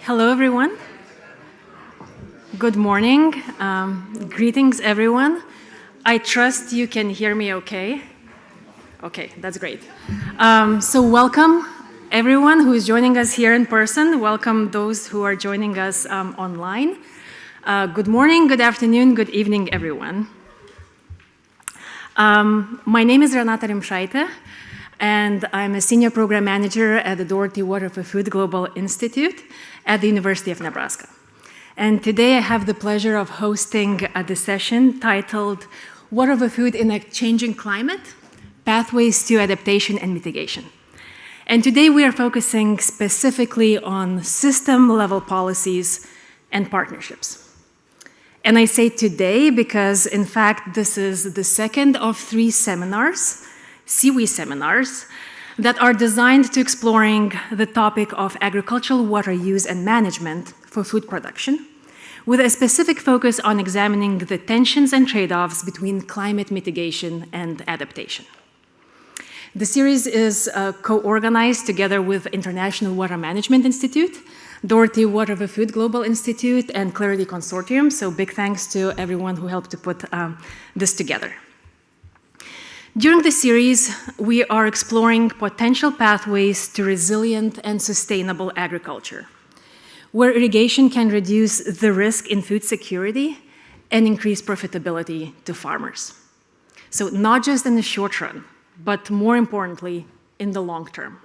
Hello, everyone. Good morning. Greetings, everyone. I trust you can hear me okay. Okay, that's great. So welcome, everyone who is joining us here in person. Welcome those who are joining us online. Good morning, good afternoon, good evening, everyone. My name is Renata Rimšaitė, and I'm a senior program manager at the Doherty Water for Food Global Institute at the University of Nebraska. And today I have the pleasure of hosting the session titled Water for Food in a Changing Climate, Pathways to Adaptation and Mitigation. And today we are focusing specifically on system-level policies and partnerships. And I say today because, in fact, this is the second of 3 seminars, SIWI Seminars, that are designed to exploring the topic of agricultural water use and management for food production, with a specific focus on examining the tensions and trade-offs between climate mitigation and adaptation. The series is co-organized together with International Water Management Institute, Doherty Water for Food Global Institute, and Clarity Consortium, so big thanks to everyone who helped to put this together. During the series, we are exploring potential pathways to resilient and sustainable agriculture, where irrigation can reduce the risk in food security and increase profitability to farmers. So not just in the short run, but more importantly, in the long term.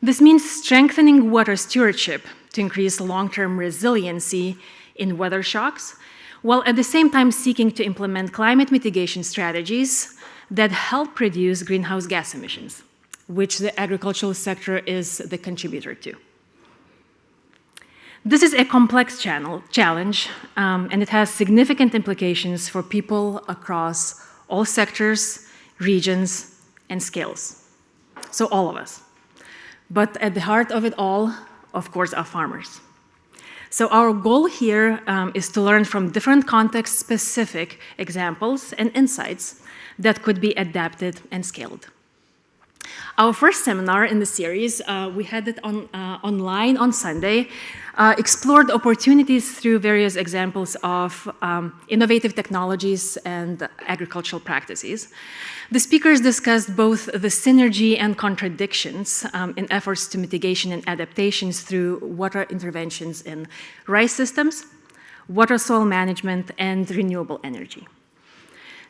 This means strengthening water stewardship to increase long-term resiliency in weather shocks, while at the same time seeking to implement climate mitigation strategies that help reduce greenhouse gas emissions, which the agricultural sector is the contributor to. This is a complex challenge, and it has significant implications for people across all sectors, regions, and scales. So all of us. But at the heart of it all, of course, are farmers. So our goal here is to learn from different context-specific examples and insights that could be adapted and scaled. Our first seminar in the series, we had it online on Sunday, explored opportunities through various examples of innovative technologies and agricultural practices. The speakers discussed both the synergy and contradictions in efforts to mitigation and adaptations through water interventions in rice systems, water soil management, and renewable energy.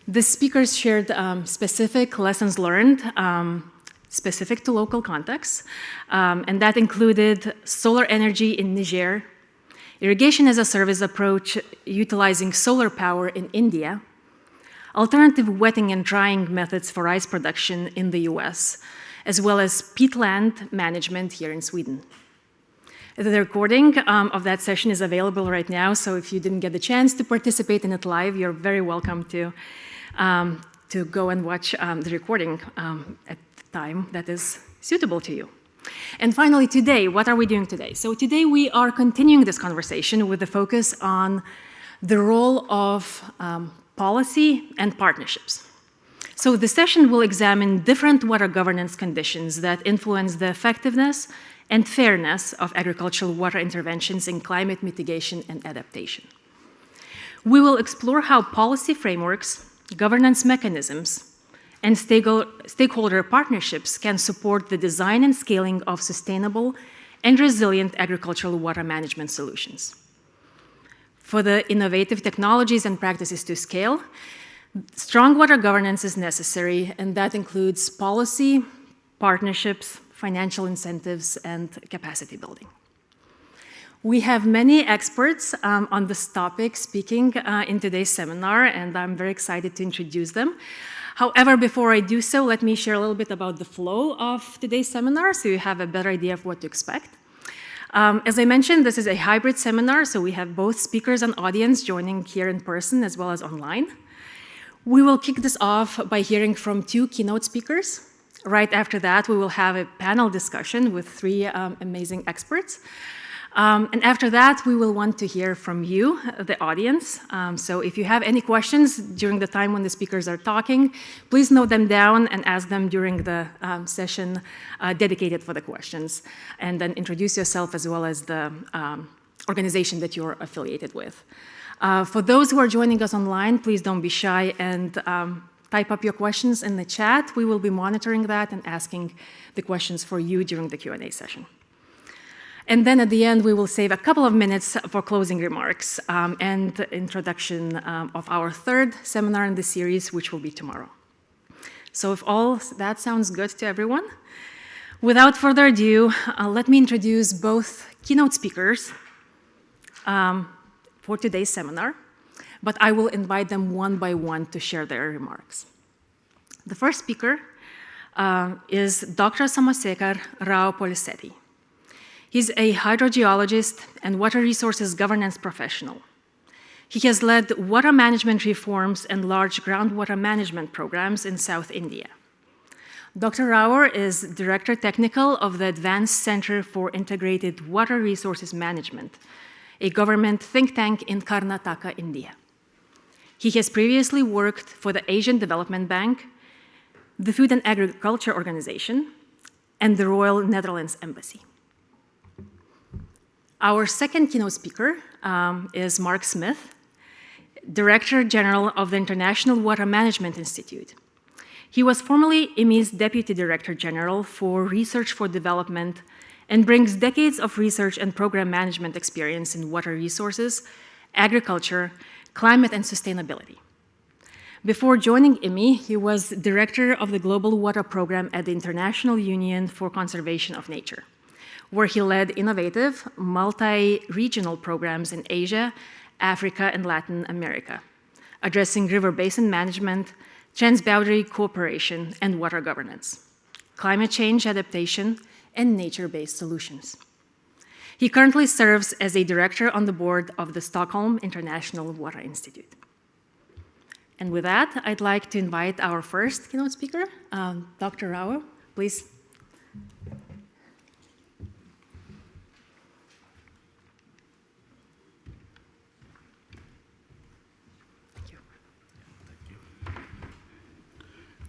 The speakers shared specific lessons learned specific to local contexts, and that included solar energy in Niger, irrigation as a service approach utilizing solar power in India, alternative wetting and drying methods for rice production in the US, as well as peatland management here in Sweden. The recording of that session is available right now, so if you didn't get the chance to participate in it live, you're very welcome to go and watch the recording at time that is suitable to you. And finally, today, what are we doing today? So today we are continuing this conversation with the focus on the role of policy and partnerships. So the session will examine different water governance conditions that influence the effectiveness and fairness of agricultural water interventions in climate mitigation and adaptation. We will explore how policy frameworks, governance mechanisms, and stakeholder partnerships can support the design and scaling of sustainable and resilient agricultural water management solutions. For the innovative technologies and practices to scale, strong water governance is necessary, and that includes policy, partnerships, financial incentives, and capacity building. We have many experts on this topic speaking in today's seminar, and I'm very excited to introduce them. However, before I do so, let me share a little bit about the flow of today's seminar so you have a better idea of what to expect. As I mentioned, this is a hybrid seminar, so we have both speakers and audience joining here in person as well as online. We will kick this off by hearing from 2 keynote speakers. Right after that, we will have a panel discussion with 3 amazing experts. And after that, we will want to hear from you, the audience. So if you have any questions during the time when the speakers are talking, please note them down and ask them during the session dedicated for the questions. And then introduce yourself as well as the organization that you're affiliated with. For those who are joining us online, please don't be shy and type up your questions in the chat. We will be monitoring that and asking the questions for you during the Q&A session. And then at the end, we will save a couple of minutes for closing remarks and the introduction of our third seminar in the series, which will be tomorrow. So if all that sounds good to everyone, without further ado, let me introduce both keynote speakers for today's seminar, but I will invite them one by one to share their remarks. The first speaker is Dr. Somasekar Rao Polisetti. He's a hydrogeologist and water resources governance professional. He has led water management reforms and large groundwater management programs in South India. Dr. Rao is Director Technical of the Advanced Center for Integrated Water Resources Management, a government think tank in Karnataka, India. He has previously worked for the Asian Development Bank, the Food and Agriculture Organization, and the Royal Netherlands Embassy. Our second keynote speaker is Mark Smith, Director General of the International Water Management Institute. He was formerly IMI's Deputy Director General for Research for Development and brings decades of research and program management experience in water resources, agriculture, climate, and sustainability. Before joining IMI, he was Director of the Global Water Program at the International Union for Conservation of Nature, where he led innovative, multi-regional programs in Asia, Africa, and Latin America, addressing river basin management, transboundary cooperation, and water governance, climate change adaptation, and nature-based solutions. He currently serves as a director on the board of the Stockholm International Water Institute. And with that, I'd like to invite our first keynote speaker, Dr. Rao, please.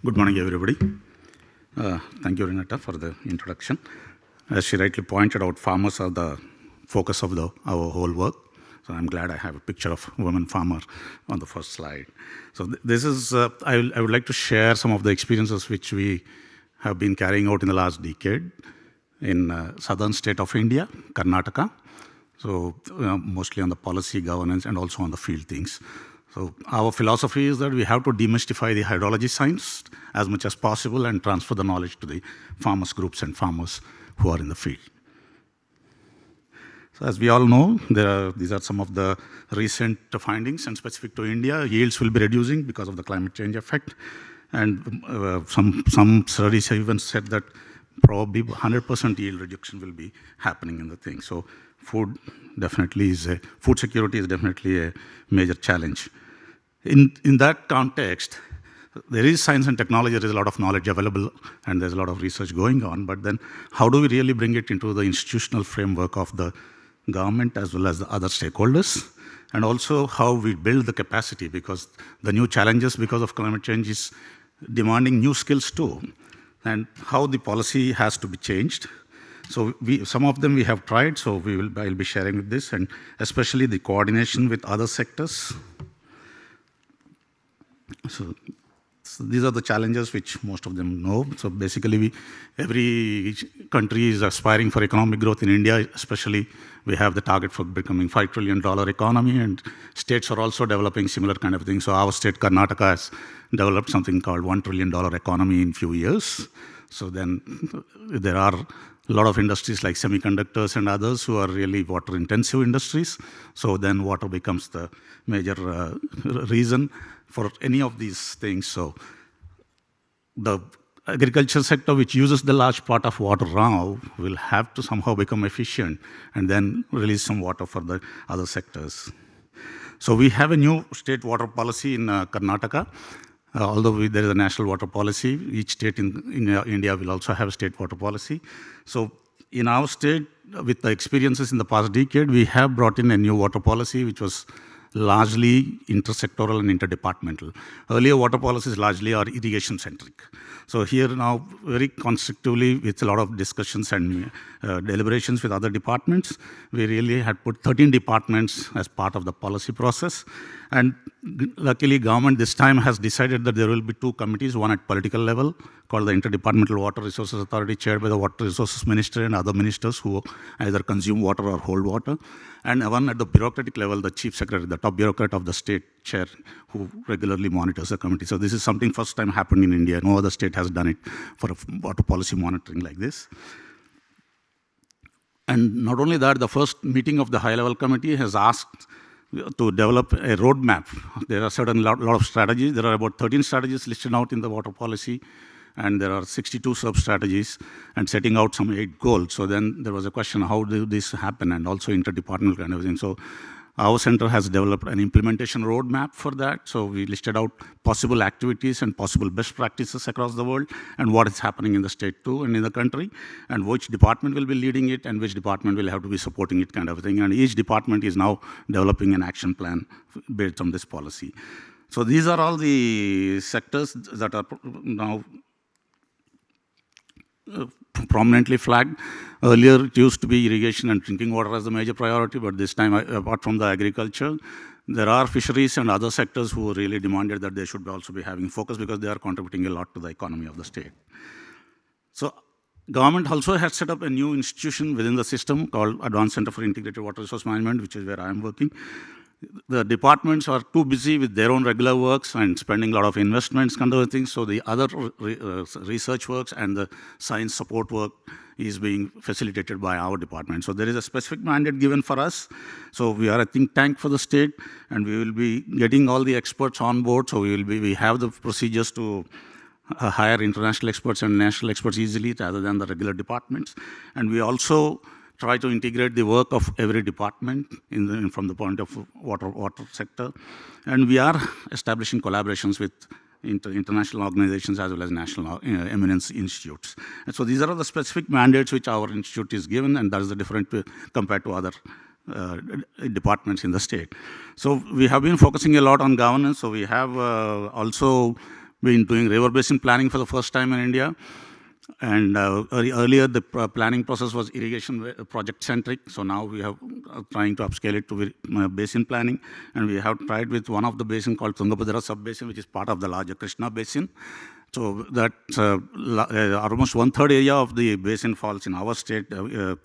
Good morning, everybody. Thank you, Renata, for the introduction. As she rightly pointed out, farmers are the focus of our whole work. So I'm glad I have a picture of a woman farmer on the first slide. So this is, I would like to share some of the experiences which we have been carrying out in the last decade in southern state of India, Karnataka. So mostly on the policy, governance, and also on the field things. So our philosophy is that we have to demystify the hydrology science as much as possible and transfer the knowledge to the farmers groups and farmers who are in the field. So as we all know, these are some of the recent findings, and specific to India, yields will be reducing because of the climate change effect. And some studies have even said that probably 100% yield reduction will be happening in the thing. So food security is definitely a major challenge. In that context, there is science and technology, there is a lot of knowledge available, and there's a lot of research going on, but then how do we really bring it into the institutional framework of the government as well as the other stakeholders, and also how we build the capacity, because the new challenges because of climate change is demanding new skills too, and how the policy has to be changed. So some of them we have tried, so I'll be sharing with this, and especially the coordination with other sectors. So these are the challenges which most of them know. So basically, every country is aspiring for economic growth. In India, especially, we have the target for becoming $5 trillion economy, and states are also developing similar kind of things. So our state, Karnataka, has developed something called $1 trillion economy in few years. So then there are a lot of industries like semiconductors and others who are really water-intensive industries. So then water becomes the major reason for any of these things. So the agriculture sector, which uses the large part of water now, will have to somehow become efficient and then release some water for the other sectors. So we have a new state water policy in Karnataka. Although there is a national water policy, each state in India will also have a state water policy. So in our state, with the experiences in the past decade, we have brought in a new water policy, which was largely intersectoral and interdepartmental. Earlier water policies largely are irrigation-centric. So here now, very constructively, with a lot of discussions and deliberations with other departments, we really had put 13 departments as part of the policy process. And luckily, government this time has decided that there will be 2 committees, one at political level, called the Interdepartmental Water Resources Authority, chaired by the Water Resources Minister and other ministers who either consume water or hold water, and one at the bureaucratic level, the Chief Secretary, the top bureaucrat of the state chair, who regularly monitors the committee. So this is something first time happened in India. No other state has done it for water policy monitoring like this. And not only that, the first meeting of the high-level committee has asked to develop a roadmap. There are certain lot of strategies. There are about 13 strategies listed out in the water policy, and there are 62 sub-strategies, and setting out some 8 goals. So then there was a question, how do this happen, and also interdepartmental kind of thing. So our center has developed an implementation roadmap for that. So we listed out possible activities and possible best practices across the world, and what is happening in the state too and in the country, and which department will be leading it and which department will have to be supporting it kind of thing. And each department is now developing an action plan based on this policy. So these are all the sectors that are now prominently flagged. Earlier, it used to be irrigation and drinking water as the major priority, but this time, apart from the agriculture, there are fisheries and other sectors who really demanded that they should also be having focus because they are contributing a lot to the economy of the state. So government also has set up a new institution within the system called Advanced Center for Integrated Water Resource Management, which is where I am working. The departments are too busy with their own regular works and spending a lot of investments kind of things, so the other research works and the science support work is being facilitated by our department. So there is a specific mandate given for us. So we are a think tank for the state, and we will be getting all the experts on board. So we have the procedures to hire international experts and national experts easily rather than the regular departments. And we also try to integrate the work of every department from the point of water sector. And we are establishing collaborations with international organizations as well as national eminence institutes. And so these are the specific mandates which our institute is given, and that is the different compared to other departments in the state. So we have been focusing a lot on governance. So we have also been doing river basin planning for the first time in India. And earlier, the planning process was irrigation project-centric. So now we have trying to upscale it to basin planning. And we have tried with one of the basin called Tungabhadra sub-basin, which is part of the larger Krishna basin. So that almost 1/3 area of the basin falls in our state,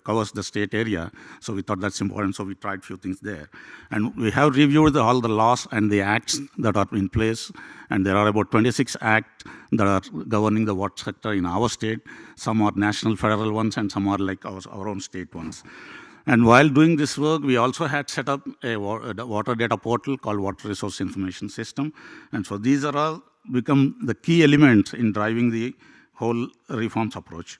covers the state area. So we thought that's important, so we tried few things there. And we have reviewed all the laws and the acts that are in place, and there are about 26 acts that are governing the water sector in our state. Some are national federal ones, and some are like our own state ones. And while doing this work, we also had set up a water data portal called Water Resource Information System. And so these are all become the key elements in driving the whole reforms approach.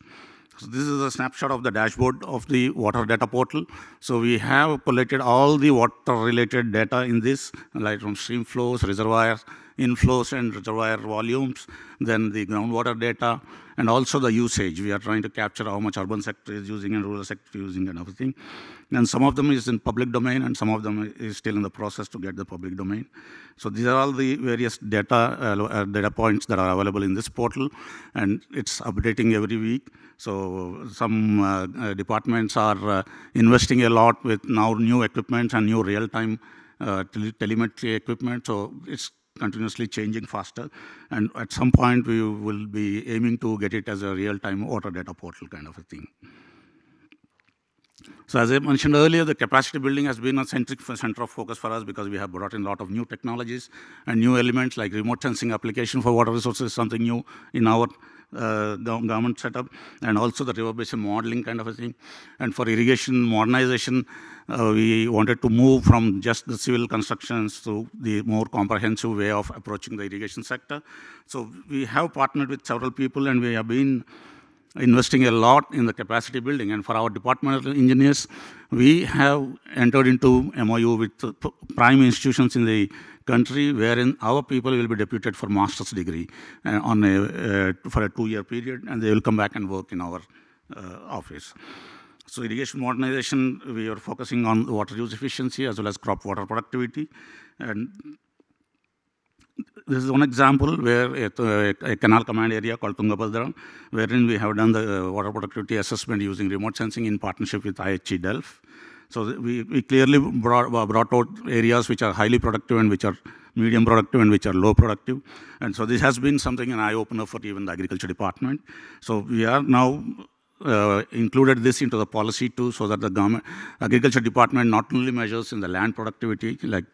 So this is a snapshot of the dashboard of the water data portal. So we have collected all the water-related data in this, like from stream flows, reservoir inflows and reservoir volumes, then the groundwater data, and also the usage. We are trying to capture how much urban sector is using and rural sector using and everything. And some of them is in public domain, and some of them is still in the process to get the public domain. So these are all the various data points that are available in this portal, and it's updating every week. So some departments are investing a lot with now new equipment and new real-time telemetry equipment. So it's continuously changing faster. And at some point, we will be aiming to get it as a real-time water data portal kind of a thing. So as I mentioned earlier, the capacity building has been a center of focus for us because we have brought in a lot of new technologies and new elements like remote sensing application for water resources, something new in our government setup, and also the river basin modeling kind of a thing. And for irrigation modernization, we wanted to move from just the civil constructions to the more comprehensive way of approaching the irrigation sector. So we have partnered with several people, and we have been investing a lot in the capacity building. And for our departmental engineers, we have entered into MOU with prime institutions in the country wherein our people will be deputed for master's degree for a 2-year period, and they will come back and work in our office. So irrigation modernization, we are focusing on water use efficiency as well as crop water productivity. And this is one example where a canal command area called Tungabhadra, wherein we have done the water productivity assessment using remote sensing in partnership with IHE Delft. So we clearly brought out areas which are highly productive and which are medium productive and which are low productive. And so this has been something an eye-opener for even the agriculture department. So we are now included this into the policy too, so that the government agriculture department not only measures in the land productivity, like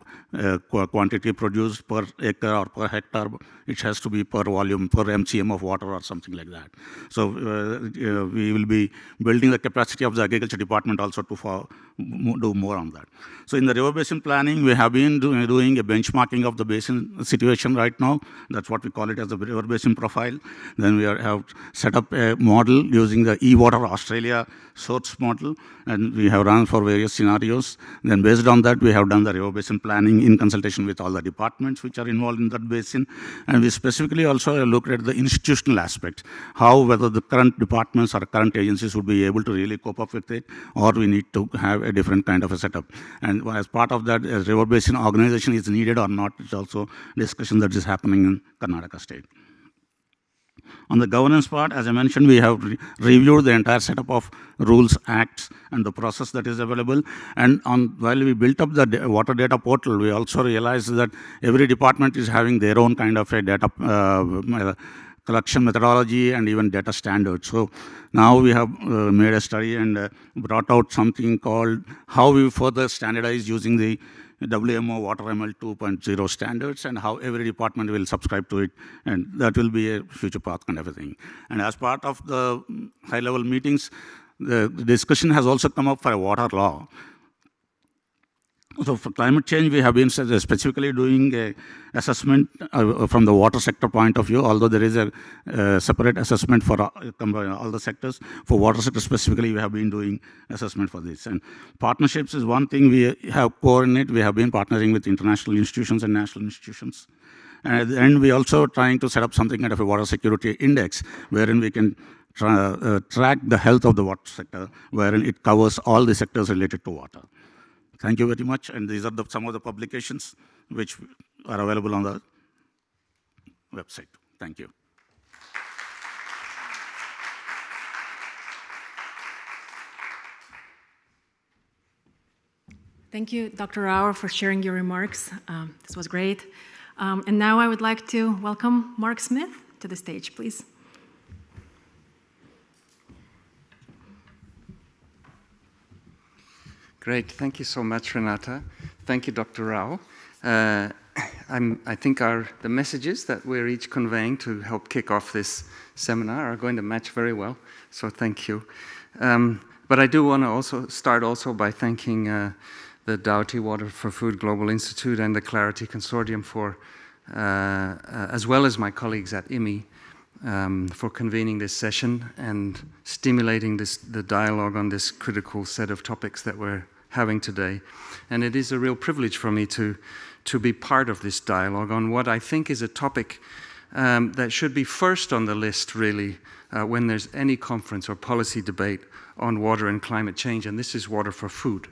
quantity produced per acre or per hectare, it has to be per volume, per MCM of water or something like that. So we will be building the capacity of the agriculture department also to do more on that. So in the river basin planning, we have been doing a benchmarking of the basin situation right now. That's what we call it as the river basin profile. Then we have set up a model using the E-Water Australia source model, and we have run for various scenarios. Then based on that, we have done the river basin planning in consultation with all the departments which are involved in that basin. And we specifically also looked at the institutional aspect, whether the current departments or current agencies would be able to really cope up with it, or we need to have a different kind of a setup. And as part of that, a river basin organization is needed or not, it's also discussion that is happening in Karnataka state. On the governance part, as I mentioned, we have reviewed the entire setup of rules, acts, and the process that is available. And while we built up the water data portal, we also realized that every department is having their own kind of a data collection methodology and even data standards. So now we have made a study and brought out something called how we further standardize using the WMO WaterML 2.0 standards, and how every department will subscribe to it, and that will be a future path kind of a thing. And as part of the high-level meetings, the discussion has also come up for a water law. So for climate change, we have been specifically doing an assessment from the water sector point of view, although there is a separate assessment for all the sectors. For water sector specifically, we have been doing assessment for this. And partnerships is one thing we have coordinated. We have been partnering with international institutions and national institutions. And at the end, we also trying to set up something kind of a water security index, wherein we can track the health of the water sector, wherein it covers all the sectors related to water. Thank you very much, and these are some of the publications which are available on the website. Thank you. Thank you, Dr. Rao, for sharing your remarks. This was great. And now I would like to welcome Mark Smith to the stage, please. Great. Thank you so much, Renata. Thank you, Dr. Rao. I think the messages that we're each conveying to help kick off this seminar are going to match very well, so thank you. But I do want to start by thanking the Doughty Water for Food Global Institute and the Clarity Consortium for, as well as my colleagues at IMI, for convening this session and stimulating the dialogue on this critical set of topics that we're having today. And it is a real privilege for me to be part of this dialogue on what I think is a topic that should be first on the list, really, when there's any conference or policy debate on water and climate change, and this is water for food.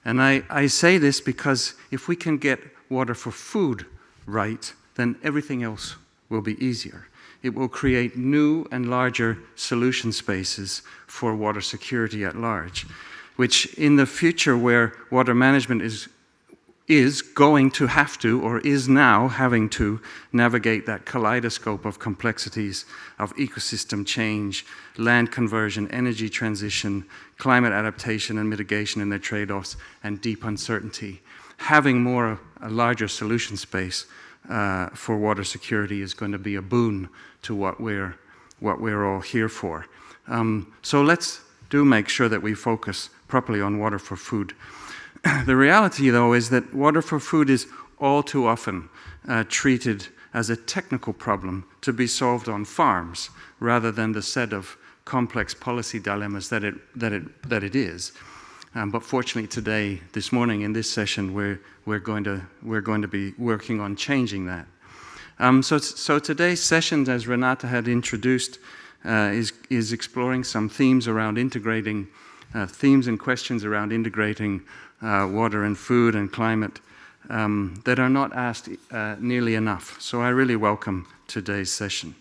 And I say this because if we can get water for food right, then everything else will be easier. It will create new and larger solution spaces for water security at large, which in the future where water management is going to have to, or is now having to, navigate that kaleidoscope of complexities of ecosystem change, land conversion, energy transition, climate adaptation and mitigation and their trade-offs, and deep uncertainty. Having a larger solution space for water security is going to be a boon to what we're all here for. So let's make sure that we focus properly on water for food. The reality, though, is that water for food is all too often treated as a technical problem to be solved on farms, rather than the set of complex policy dilemmas that it is. But fortunately, today, this morning, in this session, we're going to be working on changing that. So today's session, as Renata had introduced, is exploring some themes around integrating themes and questions around integrating water and food and climate that are not asked nearly enough. So I really welcome today's session.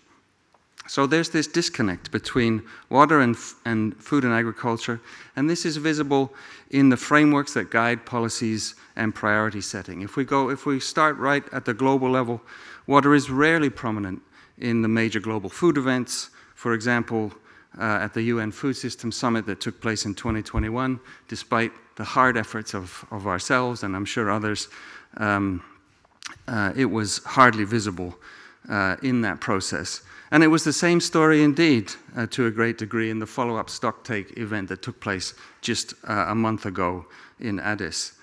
So there's this disconnect between water and food and agriculture, and this is visible in the frameworks that guide policies and priority setting. If we start right at the global level, water is rarely prominent in the major global food events. For example, at the UN Food Systems Summit that took place in 2021, despite the hard efforts of ourselves and I'm sure others, it was hardly visible in that process. And it was the same story indeed, to a great degree, in the follow-up stocktake event that took place just a month ago in Addis.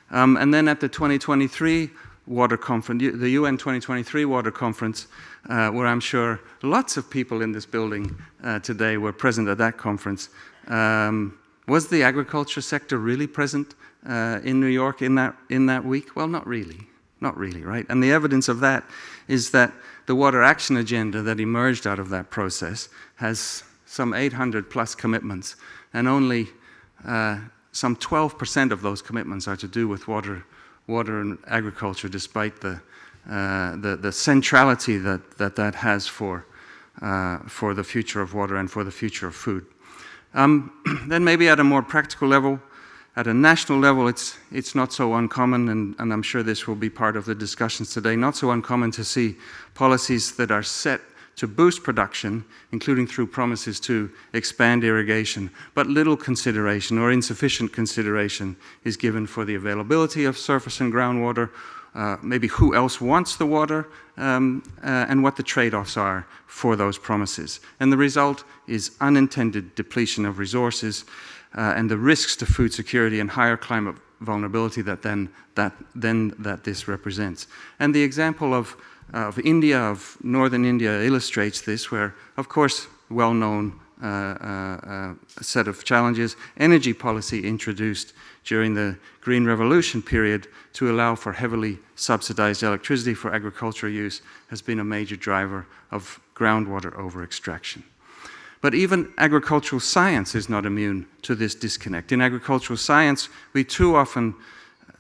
And then at the 2023 Water Conference, the UN 2023 Water Conference, where I'm sure lots of people in this building today were present at that conference, was the agriculture sector really present in New York in that week? Well, not really, right? And the evidence of that is that the Water Action Agenda that emerged out of that process has some 800 plus commitments, and only some 12% of those commitments are to do with water and agriculture, despite the centrality that has for the future of water and for the future of food. Then maybe at a more practical level, at a national level, it's not so uncommon, and I'm sure this will be part of the discussions today, not so uncommon to see policies that are set to boost production, including through promises to expand irrigation, but little consideration or insufficient consideration is given for the availability of surface and groundwater, maybe who else wants the water, and what the trade-offs are for those promises. And the result is unintended depletion of resources, and the risks to food security and higher climate vulnerability that this represents. And the example of India, of northern India, illustrates this, where, of course, well-known set of challenges, energy policy introduced during the Green Revolution period to allow for heavily subsidized electricity for agricultural use has been a major driver of groundwater over-extraction. But even agricultural science is not immune to this disconnect. In agricultural science, too often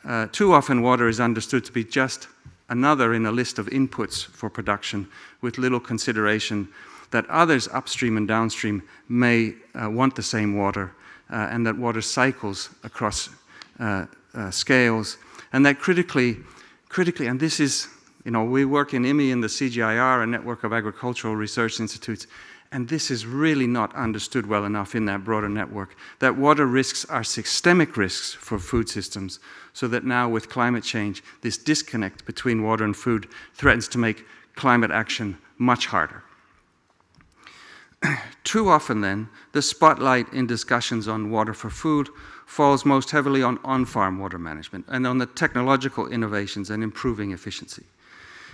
water is understood to be just another in a list of inputs for production, with little consideration that others upstream and downstream may want the same water, and that water cycles across scales, and that critically, and this is, we work in IMI in the CGIR, a network of agricultural research institutes, and this is really not understood well enough in that broader network, that water risks are systemic risks for food systems, so that now with climate change, this disconnect between water and food threatens to make climate action much harder. Too often then, the spotlight in discussions on water for food falls most heavily on on-farm water management and on the technological innovations and improving efficiency.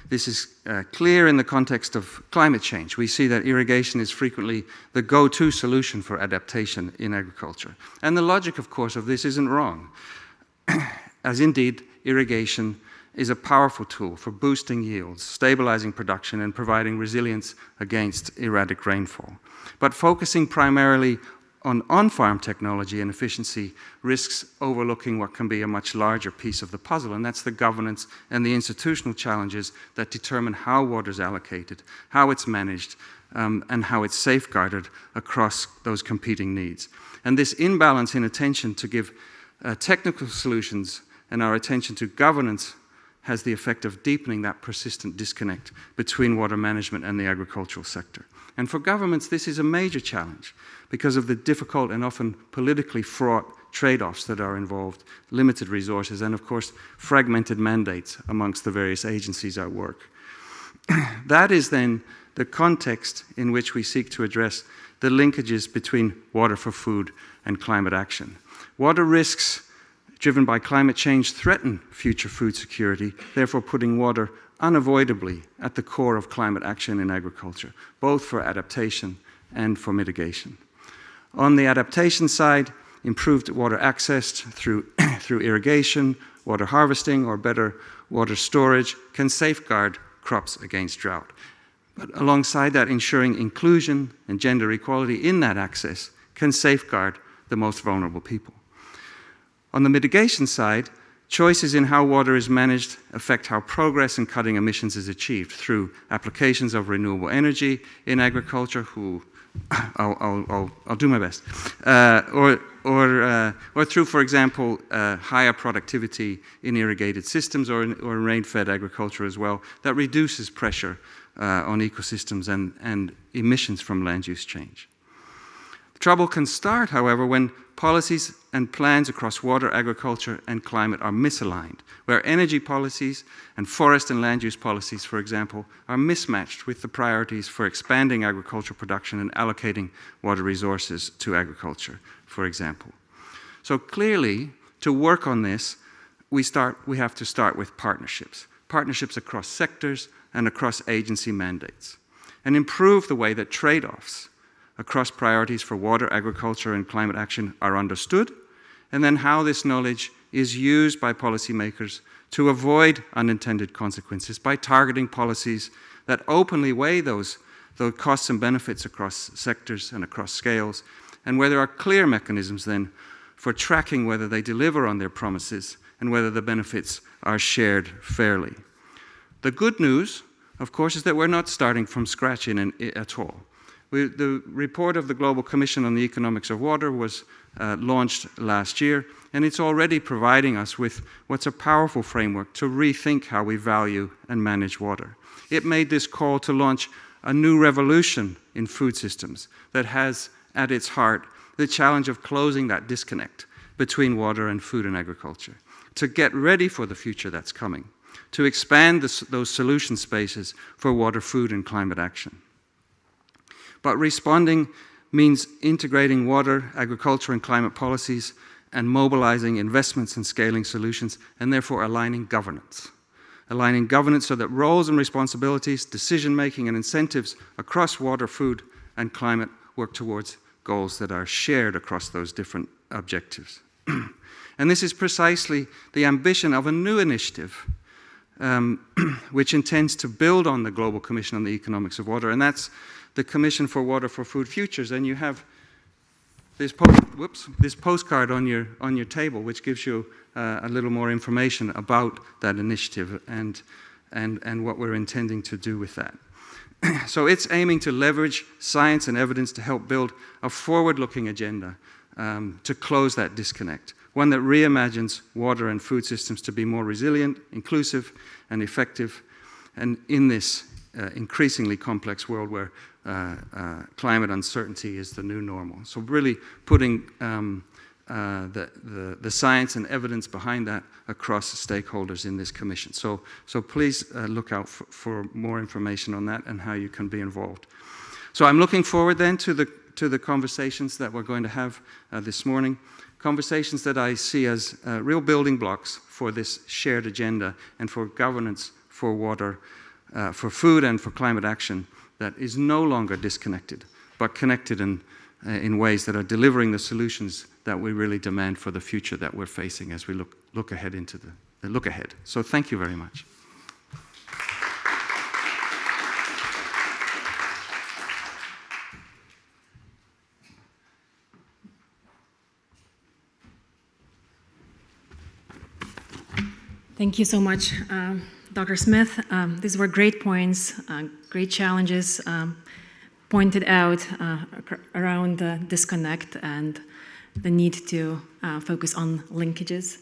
This is clear in the context of climate change. We see that irrigation is frequently the go-to solution for adaptation in agriculture. And the logic, of course, of this isn't wrong, as indeed irrigation is a powerful tool for boosting yields, stabilizing production, and providing resilience against erratic rainfall. But focusing primarily on on-farm technology and efficiency risks overlooking what can be a much larger piece of the puzzle, and that's the governance and the institutional challenges that determine how water is allocated, how it's managed, and how it's safeguarded across those competing needs. And this imbalance in attention to give technical solutions and our attention to governance has the effect of deepening that persistent disconnect between water management and the agricultural sector. And for governments, this is a major challenge because of the difficult and often politically fraught trade-offs that are involved, limited resources, and of course, fragmented mandates amongst the various agencies at work. That is then the context in which we seek to address the linkages between water for food and climate action. Water risks driven by climate change threaten future food security, therefore putting water unavoidably at the core of climate action in agriculture, both for adaptation and for mitigation. On the adaptation side, improved water access through irrigation, water harvesting, or better water storage can safeguard crops against drought. But alongside that, ensuring inclusion and gender equality in that access can safeguard the most vulnerable people. On the mitigation side, choices in how water is managed affect how progress in cutting emissions is achieved through applications of renewable energy in agriculture. I'll do my best. Or through, for example, higher productivity in irrigated systems or rain-fed agriculture as well, that reduces pressure on ecosystems and emissions from land use change. Trouble can start, however, when policies and plans across water, agriculture, and climate are misaligned, where energy policies and forest and land use policies, for example, are mismatched with the priorities for expanding agricultural production and allocating water resources to agriculture, for example. So clearly, to work on this, we have to start with partnerships across sectors and across agency mandates, and improve the way that trade-offs across priorities for water, agriculture, and climate action are understood, and then how this knowledge is used by policymakers to avoid unintended consequences by targeting policies that openly weigh those costs and benefits across sectors and across scales, and where there are clear mechanisms then for tracking whether they deliver on their promises and whether the benefits are shared fairly. The good news, of course, is that we're not starting from scratch at all. The report of the Global Commission on the Economics of Water was launched last year, and it's already providing us with what's a powerful framework to rethink how we value and manage water. It made this call to launch a new revolution in food systems that has at its heart the challenge of closing that disconnect between water and food and agriculture, to get ready for the future that's coming, to expand those solution spaces for water, food, and climate action. But responding means integrating water, agriculture, and climate policies and mobilizing investments and scaling solutions, and therefore aligning governance. Aligning governance so that roles and responsibilities, decision-making, and incentives across water, food, and climate work towards goals that are shared across those different objectives. And this is precisely the ambition of a new initiative which intends to build on the Global Commission on the Economics of Water, and that's the Commission for Water for Food Futures. And you have this postcard on your table, which gives you a little more information about that initiative and what we're intending to do with that. So it's aiming to leverage science and evidence to help build a forward-looking agenda to close that disconnect, one that reimagines water and food systems to be more resilient, inclusive, and effective, and in this increasingly complex world where climate uncertainty is the new normal. So really putting the science and evidence behind that across stakeholders in this commission. So please look out for more information on that and how you can be involved. So I'm looking forward then to the conversations that we're going to have this morning, conversations that I see as real building blocks for this shared agenda and for governance for water, for food and for climate action that is no longer disconnected, but connected in ways that are delivering the solutions that we really demand for the future that we're facing as we look ahead into the look ahead. So thank you very much. Thank you so much, Dr. Smith. These were great points, great challenges pointed out around the disconnect and the need to focus on linkages.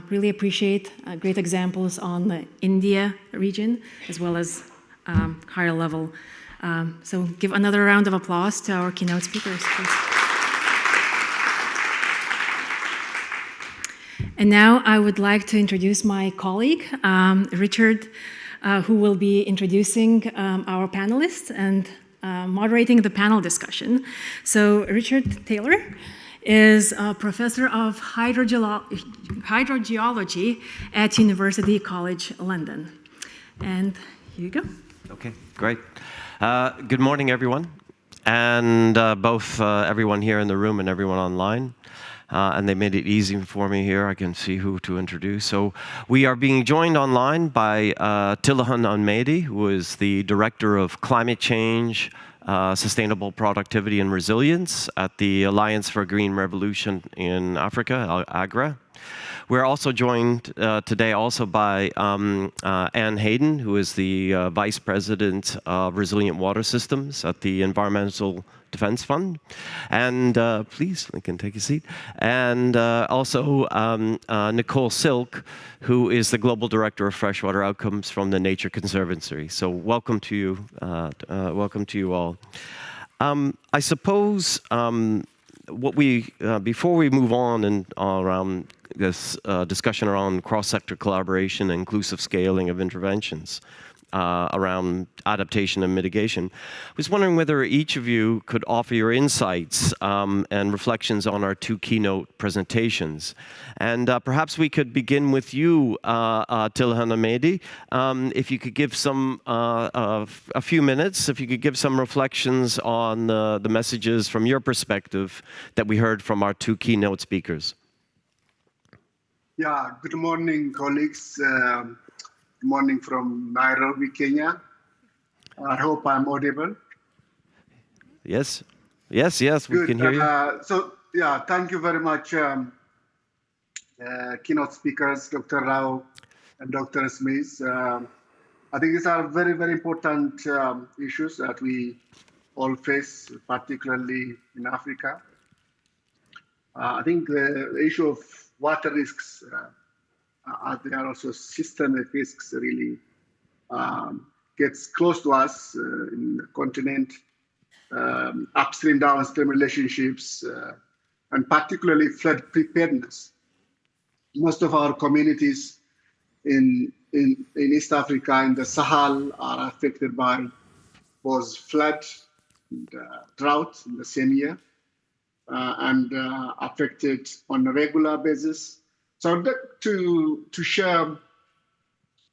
Really appreciate great examples on the India region as well as higher level. So give another round of applause to our keynote speakers, please. And now I would like to introduce my colleague, Richard, who will be introducing our panelists and moderating the panel discussion. So Richard Taylor is a professor of hydrogeology at University College London. And here you go. Okay, great. Good morning, everyone, and both everyone here in the room and everyone online. And they made it easy for me here. I can see who to introduce. So we are being joined online by Tilahan Ahmedi, who is the Director of Climate Change, Sustainable Productivity and Resilience at the Alliance for a Green Revolution in Africa, AGRA. We're also joined today also by Anne Hayden, who is the Vice President of Resilient Water Systems at the Environmental Defense Fund. And please, you can take a seat. And also Nicole Silk, who is the Global Director of Freshwater Outcomes from the Nature Conservancy. So welcome to you all. I suppose before we move on and around this discussion around cross-sector collaboration and inclusive scaling of interventions around adaptation and mitigation, I was wondering whether each of you could offer your insights and reflections on our two keynote presentations. And perhaps we could begin with you, Tilhan Ahmedi. If you could give a few minutes, if you could give some reflections on the messages from your perspective that we heard from our two keynote speakers. Yeah, good morning, colleagues. Good morning from Nairobi, Kenya. I hope I'm audible. Yes, we can hear you. So, yeah, thank you very much, keynote speakers, Dr. Rao and Dr. Smith. I think these are very, very important issues that we all face, particularly in Africa. I think the issue of water risks, there are also systemic risks really gets close to us in the continent, upstream, downstream relationships, and particularly flood preparedness. Most of our communities in East Africa, in the Sahel, are affected by both flood and drought in the same year. And affected on a regular basis. So I'd like to share a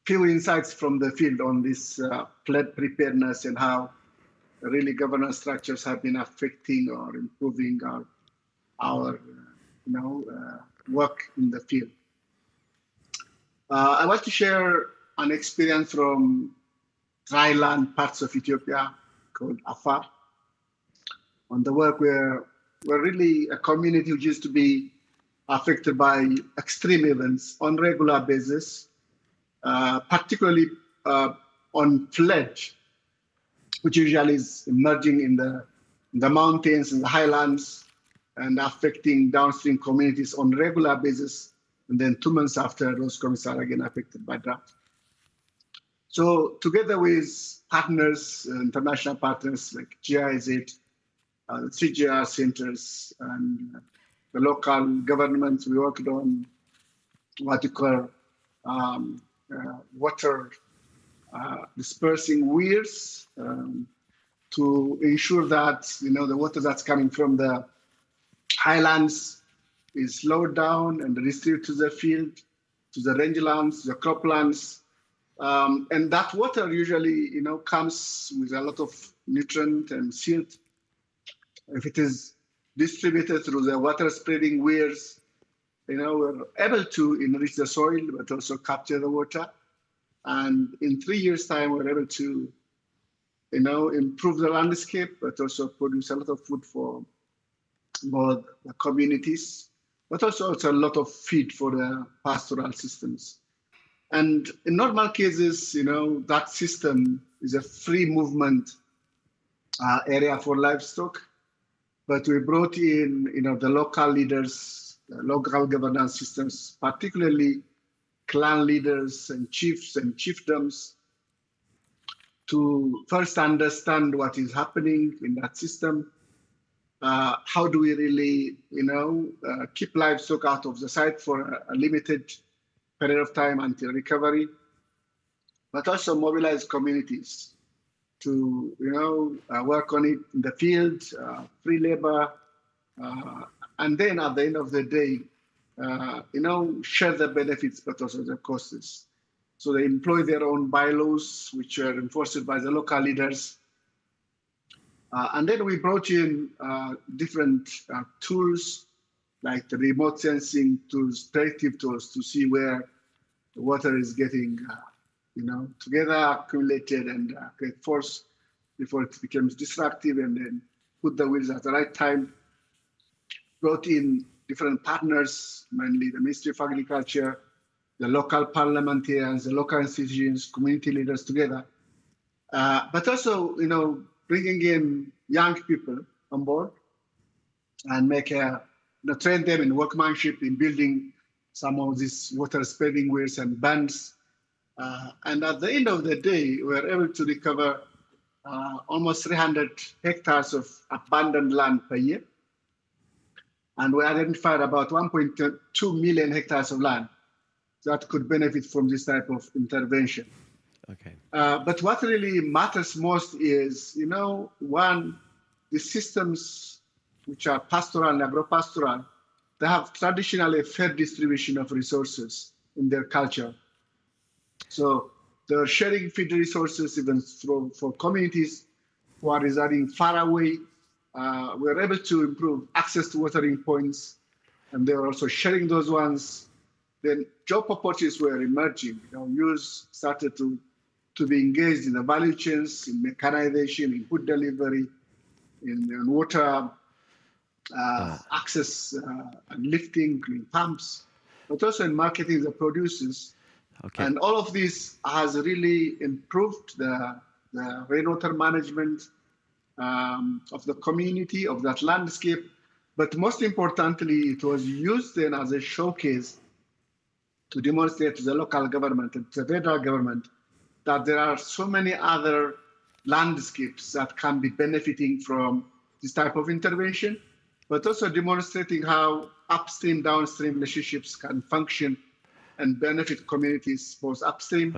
few insights from the field on this flood preparedness and how really governance structures have been affecting or improving our work in the field. I want to share an experience from dryland parts of Ethiopia called Afar, on the work where we're really a community which used to be affected by extreme events on a regular basis, particularly on flood, which usually is emerging in the mountains and the highlands and affecting downstream communities on a regular basis. And then 2 months after, those communities are again affected by drought. So together with partners, international partners like GIZ, the 3GR centers and the local governments, we worked on what you call water dispersing weirs to ensure that the water that's coming from the highlands is slowed down and distributed to the field, to the rangelands, the croplands, and that water usually comes with a lot of nutrient and silt. If it is distributed through the water spreading weirs, we're able to enrich the soil, but also capture the water. And in 3 years' time, we're able to, improve the landscape, but also produce a lot of food for both the communities, but also it's a lot of feed for the pastoral systems. And in normal cases, that system is a free movement area for livestock. But we brought in, the local leaders, the local governance systems, particularly clan leaders and chiefs and chiefdoms, to first understand what is happening in that system. How do we really, keep livestock out of the site for a limited period of time until recovery, but also mobilize communities to work on it in the field, free labor, and then at the end of the day, share the benefits, but also the costs. So they employ their own bylaws, which are enforced by the local leaders. And then we brought in different tools, like the remote sensing tools, predictive tools, to see where the water is getting together, accumulated, and force before it becomes disruptive, and then put the wheels at the right time. Brought in different partners, mainly the Ministry of Agriculture, the local parliamentarians, the local institutions, community leaders together. But also, bringing in young people on board and train them in workmanship, in building some of these water spreading wells and bands. And at the end of the day, we were able to recover almost 300 hectares of abandoned land per year. And we identified about 1.2 million hectares of land that could benefit from this type of intervention. Okay. But what really matters most is, one, the systems which are pastoral and agro-pastoral, they have traditionally a fair distribution of resources in their culture. So they're sharing feed resources even for communities who are residing far away. We're able to improve access to watering points, and they were also sharing those ones. Then job opportunities were emerging. Youth started to be engaged in the value chains, in mechanization, in food delivery, in water access and lifting, green pumps, but also in marketing the producers. Okay. And all of this has really improved the rainwater management of the community, of that landscape. But most importantly, it was used then as a showcase to demonstrate to the local government and to the federal government that there are so many other landscapes that can be benefiting from this type of intervention, but also demonstrating how upstream, downstream relationships can function and benefit communities both upstream,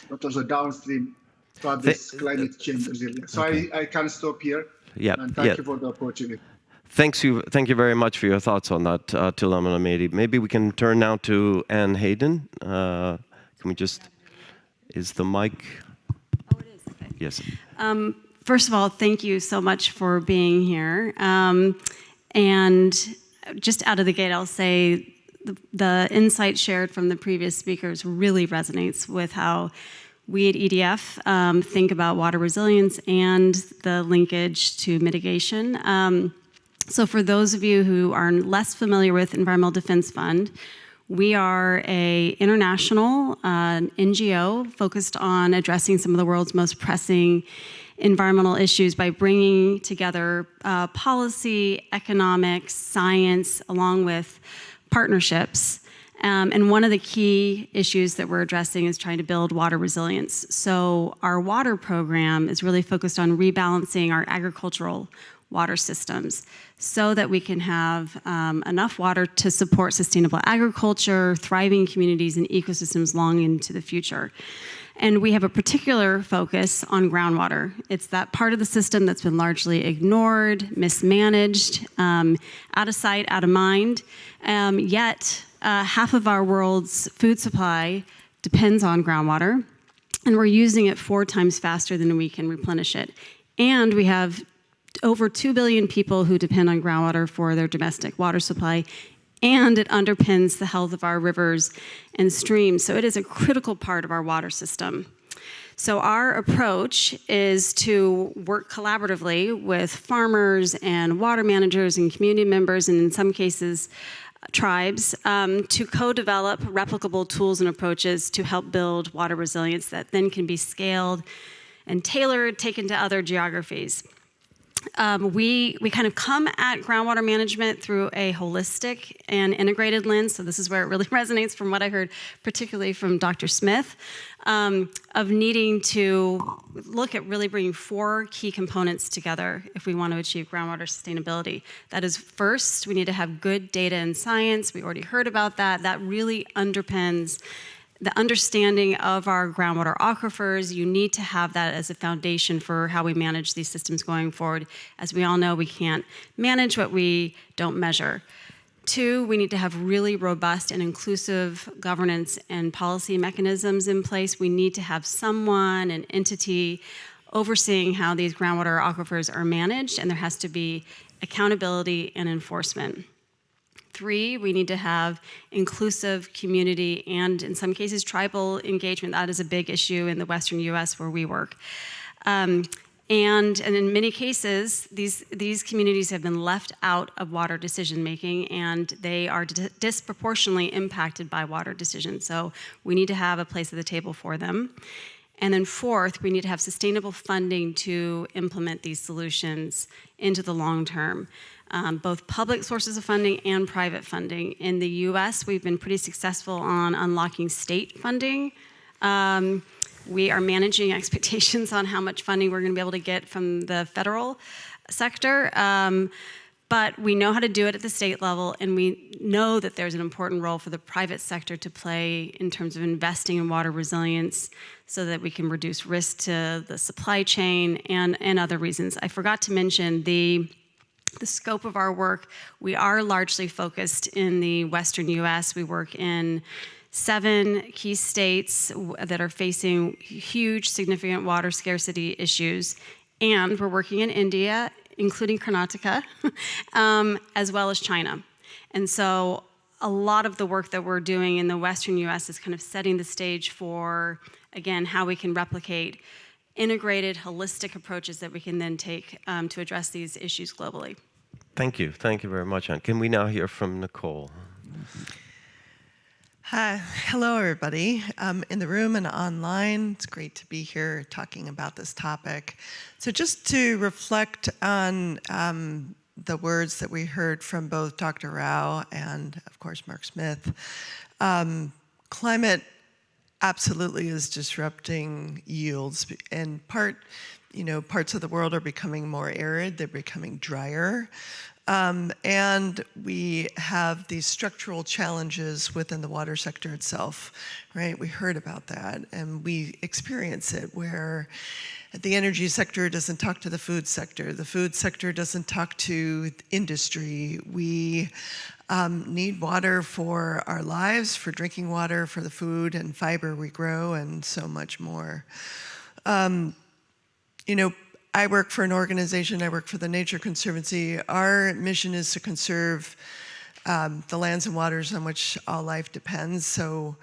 but also downstream to have this climate change resilience. So I can stop here. Yeah. And thank you for the opportunity. Thank you very much for your thoughts on that, Tilam and Amedi. Maybe we can turn now to Anne Hayden. Can we just, is the mic? Oh, it is, okay. Yes. First of all, thank you so much for being here. And just out of the gate, I'll say the insight shared from the previous speakers really resonates with how we at EDF think about water resilience and the linkage to mitigation. So for those of you who are less familiar with Environmental Defense Fund, we are an international NGO focused on addressing some of the world's most pressing environmental issues by bringing together policy, economics, science, along with partnerships. And one of the key issues that we're addressing is trying to build water resilience. So our water program is really focused on rebalancing our agricultural water systems so that we can have enough water to support sustainable agriculture, thriving communities, and ecosystems long into the future. And we have a particular focus on groundwater. It's that part of the system that's been largely ignored, mismanaged, out of sight, out of mind. Yet, half of our world's food supply depends on groundwater, and we're using it 4 times faster than we can replenish it. And we have over 2 billion people who depend on groundwater for their domestic water supply, and it underpins the health of our rivers and streams. So it is a critical part of our water system. So our approach is to work collaboratively with farmers and water managers and community members, and in some cases, tribes, to co-develop replicable tools and approaches to help build water resilience that then can be scaled and tailored, taken to other geographies. We kind of come at groundwater management through a holistic and integrated lens. So this is where it really resonates from what I heard, particularly from Dr. Smith, of needing to look at really bringing 4 key components together if we want to achieve groundwater sustainability. That is, first, we need to have good data and science. We already heard about that. That really underpins the understanding of our groundwater aquifers. You need to have that as a foundation for how we manage these systems going forward. As we all know, we can't manage what we don't measure. 2, we need to have really robust and inclusive governance and policy mechanisms in place. We need to have someone, an entity, overseeing how these groundwater aquifers are managed, and there has to be accountability and enforcement. 3, we need to have inclusive community and, in some cases, tribal engagement. That is a big issue in the Western U.S. where we work. And in many cases, these communities have been left out of water decision making, and they are disproportionately impacted by water decisions. So we need to have a place at the table for them. And then fourth, we need to have sustainable funding to implement these solutions into the long term. Both public sources of funding and private funding. In the US, we've been pretty successful on unlocking state funding. We are managing expectations on how much funding we're going to be able to get from the federal sector. But we know how to do it at the state level, and we know that there's an important role for the private sector to play in terms of investing in water resilience so that we can reduce risk to the supply chain and other reasons. I forgot to mention the scope of our work. We are largely focused in the Western US. We work in 7 key states that are facing huge, significant water scarcity issues. And we're working in India, including Karnataka, as well as China. And so a lot of the work that we're doing in the Western US is kind of setting the stage for, again, how we can replicate integrated, holistic approaches that we can then take to address these issues globally. Thank you. Thank you very much, Anne. Can we now hear from Nicole? Hi. Hello, everybody. In the room and online. It's great to be here talking about this topic. So just to reflect on the words that we heard from both Dr. Rao and, of course, Mark Smith, climate absolutely is disrupting yields. And parts of the world are becoming more arid, they're becoming drier. And we have these structural challenges within the water sector itself, right? We heard about that, and we experience it where the energy sector doesn't talk to the food sector doesn't talk to industry. We need water for our lives, for drinking water, for the food and fiber we grow, and so much more. I work for an organization, I work for the Nature Conservancy. Our mission is to conserve the lands and waters on which all life depends. So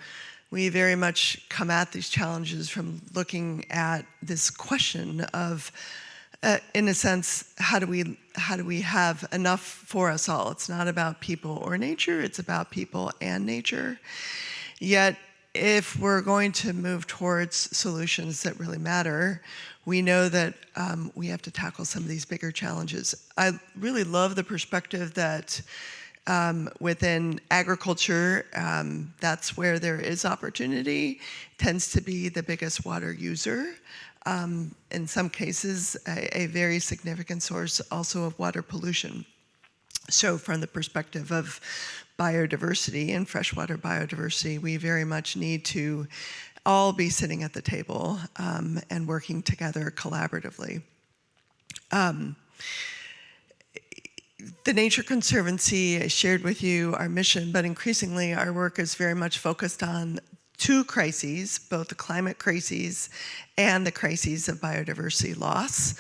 we very much come at these challenges from looking at this question of, in a sense, how do we have enough for us all? It's not about people or nature, it's about people and nature. Yet, if we're going to move towards solutions that really matter, we know that we have to tackle some of these bigger challenges. I really love the perspective that within agriculture, that's where there is opportunity, tends to be the biggest water user. In some cases, a very significant source also of water pollution. So from the perspective of biodiversity and freshwater biodiversity, we very much need to all be sitting at the table and working together collaboratively. The Nature Conservancy, I shared with you our mission, but increasingly our work is very much focused on 2 crises, both the climate crises and the crises of biodiversity loss.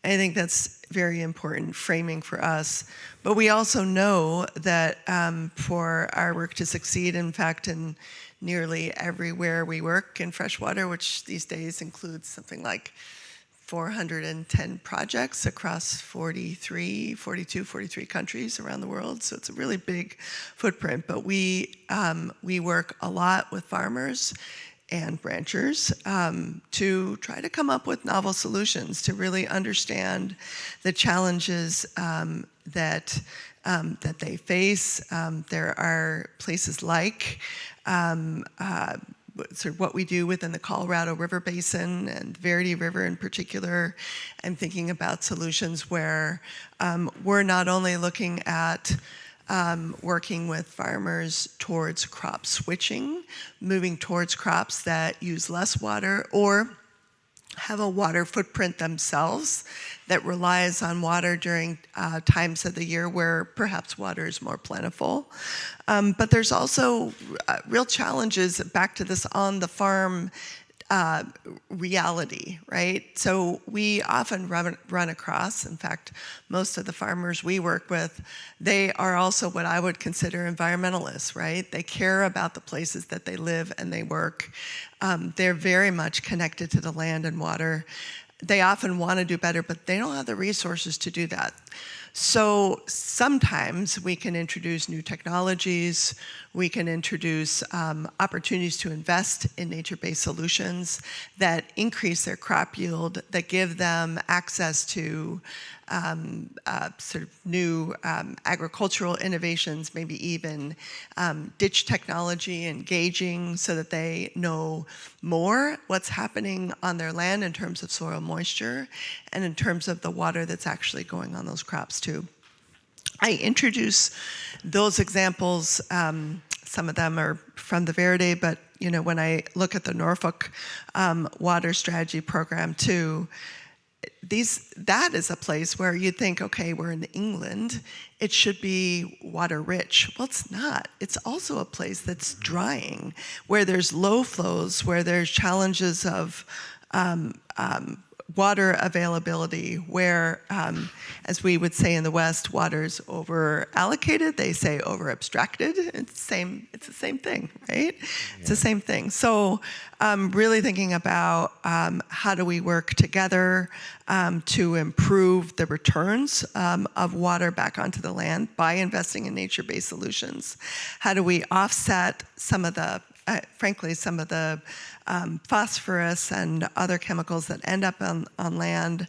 I think that's very important framing for us. But we also know that for our work to succeed, in fact, in nearly everywhere we work in freshwater, which these days includes something like 410 projects across 43 countries around the world. So it's a really big footprint. But we work a lot with farmers and ranchers to try to come up with novel solutions, to really understand the challenges that they face. There are places like sort of what we do within the Colorado River Basin and Verity River in particular. I'm thinking about solutions where we're not only looking at working with farmers towards crop switching, moving towards crops that use less water or have a water footprint themselves that relies on water during times of the year where perhaps water is more plentiful. But there's also real challenges back to this on the farm reality, right? So we often run across, in fact, most of the farmers we work with, they are also what I would consider environmentalists, right? They care about the places that they live and they work. They're very much connected to the land and water. they often want to do better, but they don't have the resources to do that. So sometimes we can introduce new technologies, we can introduce opportunities to invest in nature-based solutions that increase their crop yield, that give them access to sort of new agricultural innovations, maybe even ditch technology and gauging so that they know more what's happening on their land in terms of soil moisture and in terms of the water that's actually going on those crops too. I introduce those examples, some of them are from the Verde, but when I look at the Norfolk Water Strategy Program too, that is a place where you think, okay, we're in England, it should be water rich. Well, it's not. It's also a place that's drying, where there's low flows, where there's challenges of water availability, where, as we would say in the West, water's over allocated. They say over abstracted. It's the same thing, right? Yeah. It's the same thing. So really thinking about how do we work together to improve the returns of water back onto the land by investing in nature-based solutions. How do we offset some of the frankly, some of the phosphorus and other chemicals that end up on land?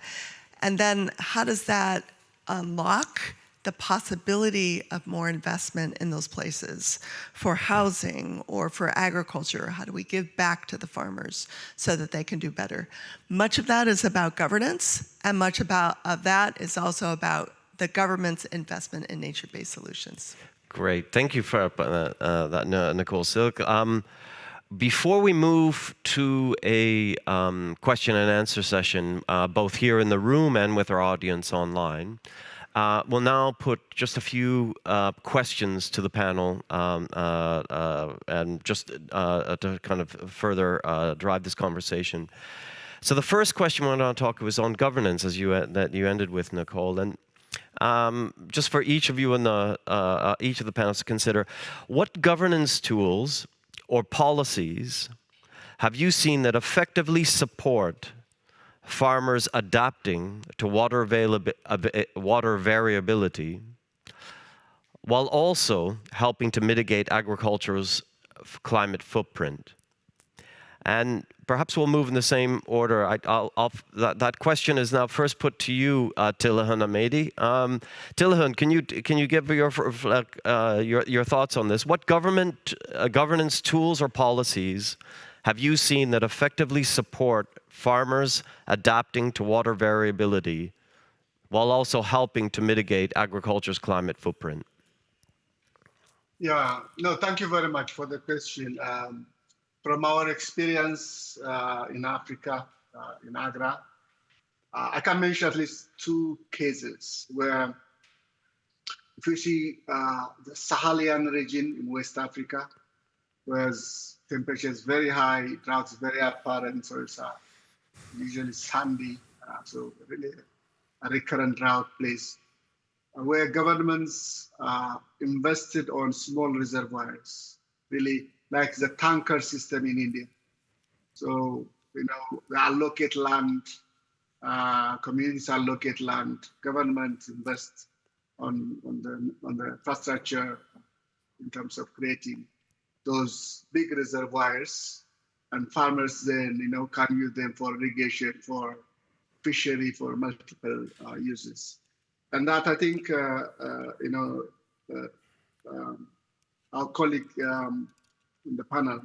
And then how does that unlock the possibility of more investment in those places for housing or for agriculture? How do we give back to the farmers so that they can do better? Much of that is about governance, and much of that is also about the government's investment in nature-based solutions. Great. Thank you for that, Nicole Silk. Before we move to a question and answer session, both here in the room and with our audience online, we'll now put just a few questions to the panel and just to kind of further drive this conversation. So the first question we want to talk was on governance, that you ended with, Nicole. And just for each of you in each of the panels to consider, what governance tools or policies have you seen that effectively support farmers adapting to water variability while also helping to mitigate agriculture's climate footprint? And perhaps we'll move in the same order. That question is now first put to you, Tilahun Ahmadi. Tilahun, can you give your thoughts on this? What governance tools or policies have you seen that effectively support farmers adapting to water variability while also helping to mitigate agriculture's climate footprint? Yeah, no, thank you very much for the question. From our experience in Africa, in Agra, I can mention at least two cases where, if you see the Sahelian region in West Africa, where temperature is very high, droughts very apparent, so it's usually sandy, so really a recurrent drought place, where governments invested on small reservoirs, really like the tanker system in India. So, they allocate land, communities allocate land, government invest on the infrastructure in terms of creating those big reservoirs, and farmers then, can use them for irrigation, for fishery, for multiple uses. And that, I think, our colleague in the panel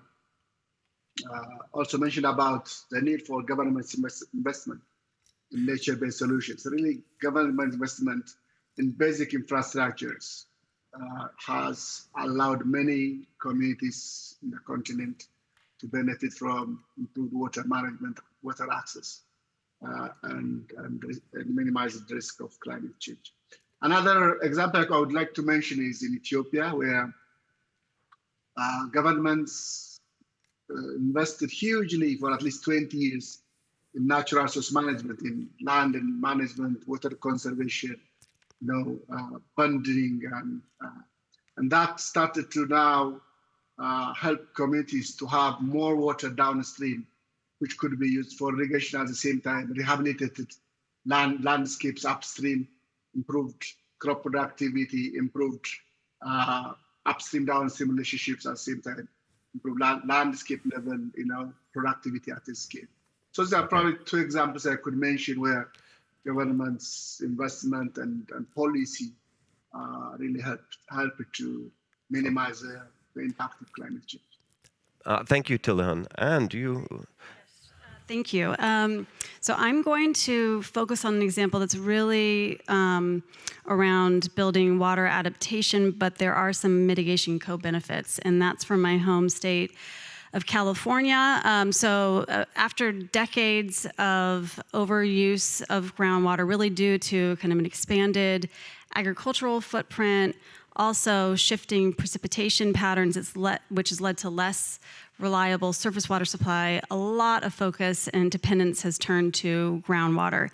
also mentioned about the need for government investment in nature-based solutions. Really, government investment in basic infrastructures has allowed many communities in the continent to benefit from improved water management, water access, and minimize the risk of climate change. Another example I would like to mention is in Ethiopia, where governments invested hugely for at least 20 years in natural resource management, in land and management, water conservation, funding, and that started to now help communities to have more water downstream, which could be used for irrigation at the same time, rehabilitated landscapes upstream, improved crop productivity, improved upstream downstream relationships at the same time, improve landscape level, productivity at this scale. So these are probably two examples I could mention where government's investment and policy really helped to minimize the impact of climate change. Thank you, Tilhan. And you? Thank you. So I'm going to focus on an example that's really around building water adaptation, but there are some mitigation co-benefits, and that's from my home state of California. After decades of overuse of groundwater, really due to kind of an expanded agricultural footprint, also shifting precipitation patterns, which has led to less reliable surface water supply, a lot of focus and dependence has turned to groundwater.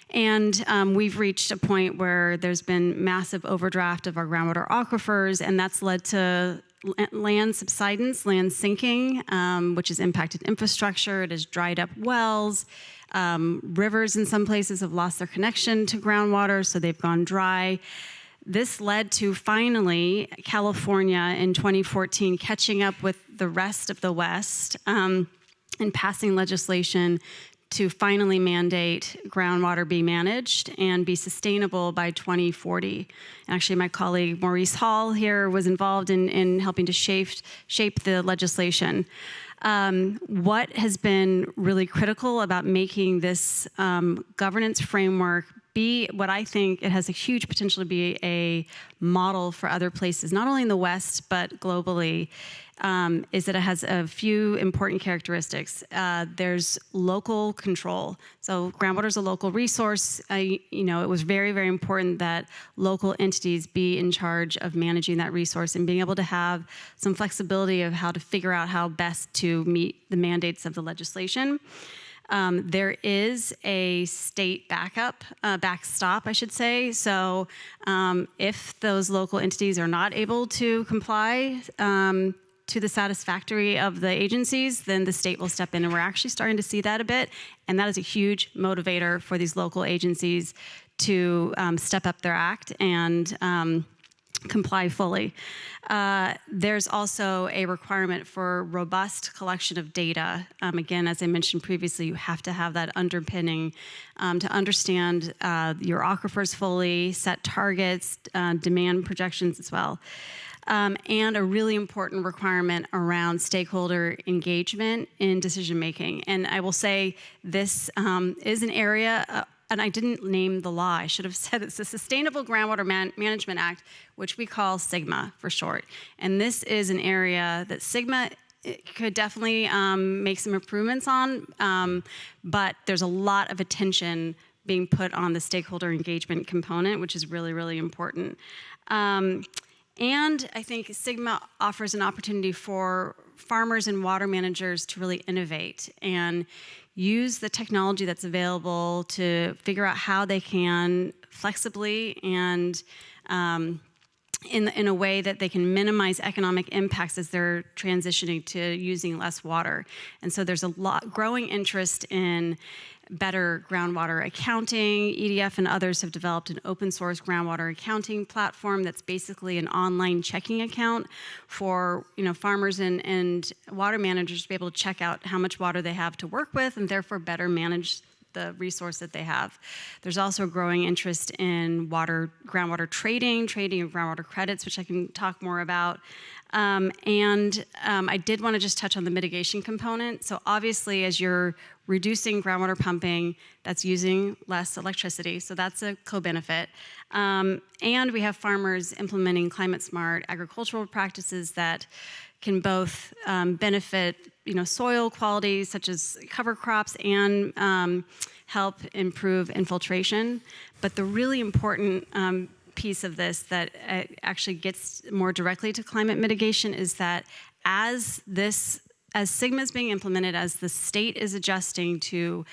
And we've reached a point where there's been massive overdraft of our groundwater aquifers, and that's led to land subsidence, land sinking, which has impacted infrastructure. It has dried up wells. Rivers in some places have lost their connection to groundwater, so they've gone dry. This led to finally California in 2014 catching up with the rest of the West and passing legislation to finally mandate groundwater be managed and be sustainable by 2040. Actually, my colleague Maurice Hall here was involved in helping to shape the legislation. What has been really critical about making this governance framework be what I think it has a huge potential to be a model for other places, not only in the West, but globally, is that it has a few important characteristics. There's local control. So groundwater is a local resource. It was very, very important that local entities be in charge of managing that resource and being able to have some flexibility of how to figure out how best to meet the mandates of the legislation. There is a state backstop, I should say. So if those local entities are not able to comply to the satisfactory of the agencies, then the state will step in. And we're actually starting to see that a bit. And that is a huge motivator for these local agencies to step up their act and comply fully. There's also a requirement for robust collection of data. Again, as I mentioned previously, you have to have that underpinning to understand your aquifers fully, set targets, demand projections as well. And a really important requirement around stakeholder engagement in decision making. And I will say this is an area and I didn't name the law. I should have said it's the Sustainable Groundwater Management Act, which we call SIGMA for short. And this is an area that SIGMA could definitely make some improvements on, but there's a lot of attention being put on the stakeholder engagement component, which is really, really important. And I think SIGMA offers an opportunity for farmers and water managers to really innovate and use the technology that's available to figure out how they can flexibly and in a way that they can minimize economic impacts as they're transitioning to using less water. And so there's a growing interest in better groundwater accounting. EDF and others have developed an open source groundwater accounting platform that's basically an online checking account for farmers and water managers to be able to check out how much water they have to work with and therefore better manage the resource that they have. There's also a growing interest in groundwater trading of groundwater credits, which I can talk more about. I did want to just touch on the mitigation component. So obviously, as you're reducing groundwater pumping, that's using less electricity. So that's a co-benefit. And we have farmers implementing climate-smart agricultural practices that can both benefit soil quality, such as cover crops, and help improve infiltration. But the really important piece of this that actually gets more directly to climate mitigation is that as SIGMA is being implemented, as the state is adjusting to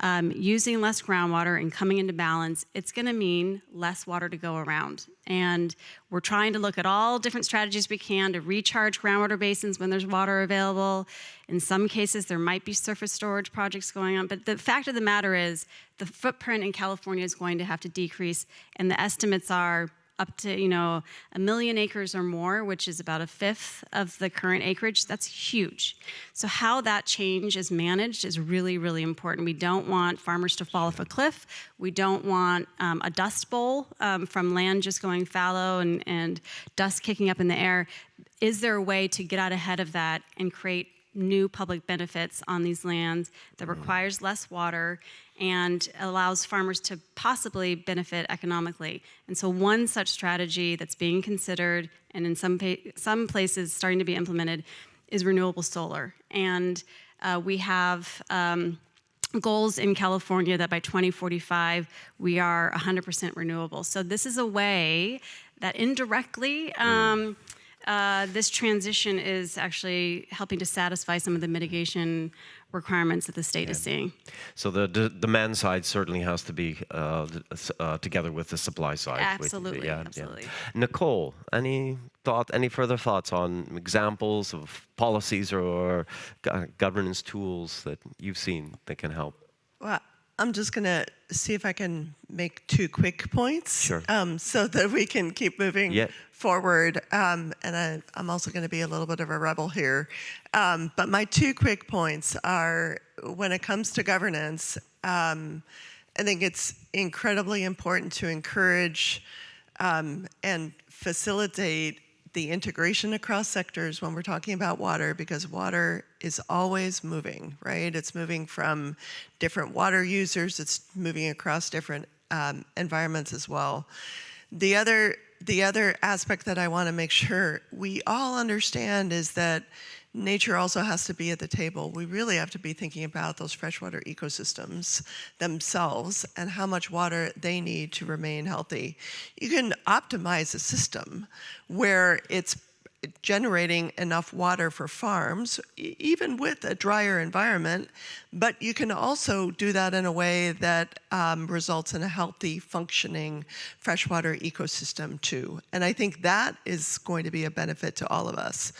using less groundwater and coming into balance, it's going to mean less water to go around. And we're trying to look at all different strategies we can to recharge groundwater basins when there's water available. In some cases, there might be surface storage projects going on. But the fact of the matter is the footprint in California is going to have to decrease. And the estimates are up to 1 million acres or more, which is about a fifth of the current acreage. That's huge. So how that change is managed is really, really important. We don't want farmers to fall off a cliff. We don't want a dust bowl from land just going fallow and dust kicking up in the air. Is there a way to get out ahead of that and create new public benefits on these lands that requires less water and allows farmers to possibly benefit economically? And so one such strategy that's being considered and in some places starting to be implemented is renewable solar. And we have goals in California that by 2045 we are 100% renewable. So this is a way that indirectly this transition is actually helping to satisfy some of the mitigation requirements that the state is seeing. So the demand side certainly has to be together with the supply side. Absolutely, absolutely. Nicole, any further thoughts on examples of policies or governance tools that you've seen that can help? Well, I'm just going to see if I can make 2 quick points, Sure. So that we can keep moving forward. And I'm also going to be a little bit of a rebel here. But my 2 quick points are, when it comes to governance, I think it's incredibly important to encourage and facilitate the integration across sectors when we're talking about water, because water is always moving, right? It's moving from different water users. It's moving across different environments as well. The other aspect that I want to make sure we all understand is that nature also has to be at the table. We really have to be thinking about those freshwater ecosystems themselves and how much water they need to remain healthy. You can optimize a system where it's generating enough water for farms, even with a drier environment, but you can also do that in a way that results in a healthy, functioning freshwater ecosystem too. And I think that is going to be a benefit to all of us.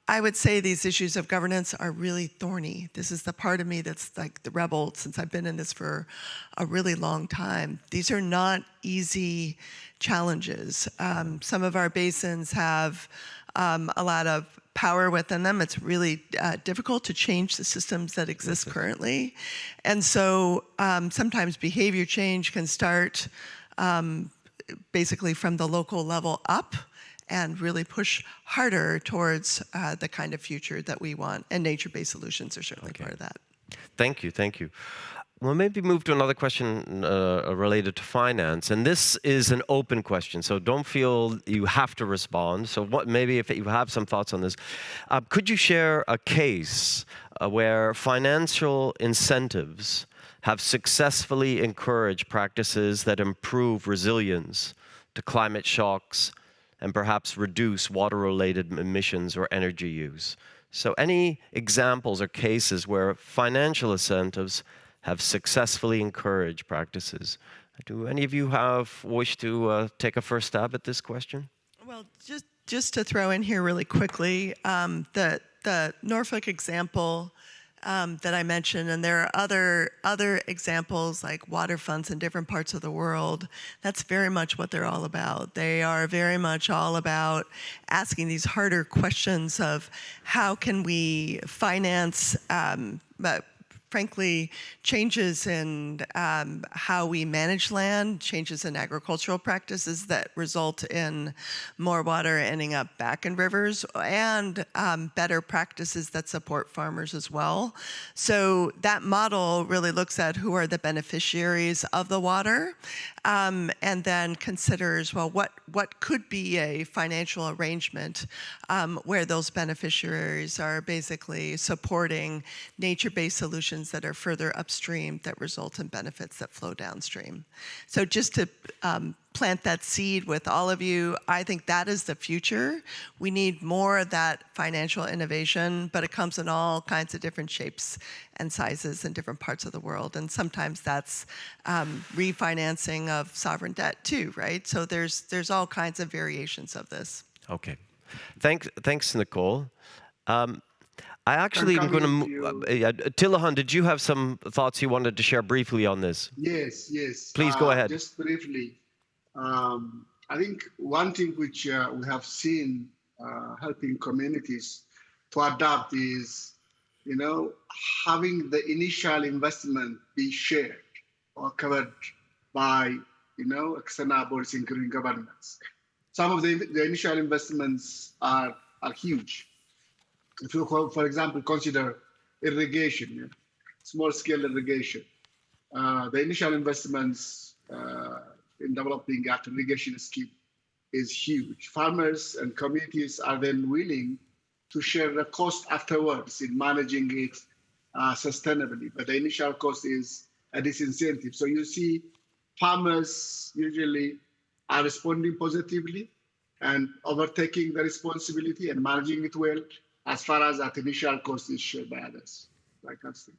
I would say these issues of governance are really thorny. This is the part of me that's like the rebel, since I've been in this for a really long time. These are not easy challenges. Some of our basins have a lot of power within them. It's really difficult to change the systems that exist currently. And so sometimes behavior change can start basically from the local level up and really push harder towards the kind of future that we want. And nature-based solutions are certainly part of that. Thank you, thank you. We'll maybe move to another question related to finance. And this is an open question, so don't feel you have to respond. So maybe if you have some thoughts on this, could you share a case where financial incentives have successfully encouraged practices that improve resilience to climate shocks and perhaps reduce water-related emissions or energy use? So any examples or cases where financial incentives have successfully encouraged practices? Do any of you wish to take a first stab at this question? Well, just to throw in here really quickly, the Norfolk example that I mentioned, and there are other examples like water funds in different parts of the world. That's very much what they're all about. They are very much all about asking these harder questions of how can we finance frankly, changes in how we manage land, changes in agricultural practices that result in more water ending up back in rivers, and better practices that support farmers as well. So that model really looks at who are the beneficiaries of the water, and then considers, well, what could be a financial arrangement where those beneficiaries are basically supporting nature-based solutions actions that are further upstream that result in benefits that flow downstream. So just to plant that seed with all of you, I think that is the future. We need more of that financial innovation, but it comes in all kinds of different shapes and sizes in different parts of the world. And sometimes that's refinancing of sovereign debt too, right? So there's all kinds of variations of this. Okay. Thanks, Nicole. I actually am going to Tilahan, did you have some thoughts you wanted to share briefly on this? Yes. Please go ahead. Just briefly. I think one thing which we have seen helping communities to adapt is, having the initial investment be shared or covered by, external bodies, including governments. Some of the initial investments are huge. If you, for example, consider irrigation, small-scale irrigation, the initial investments in developing an irrigation scheme is huge. Farmers and communities are then willing to share the cost afterwards in managing it sustainably, but the initial cost is a disincentive. So you see farmers usually are responding positively and overtaking the responsibility and managing it well, as far as that initial cost is shared by others. Like that's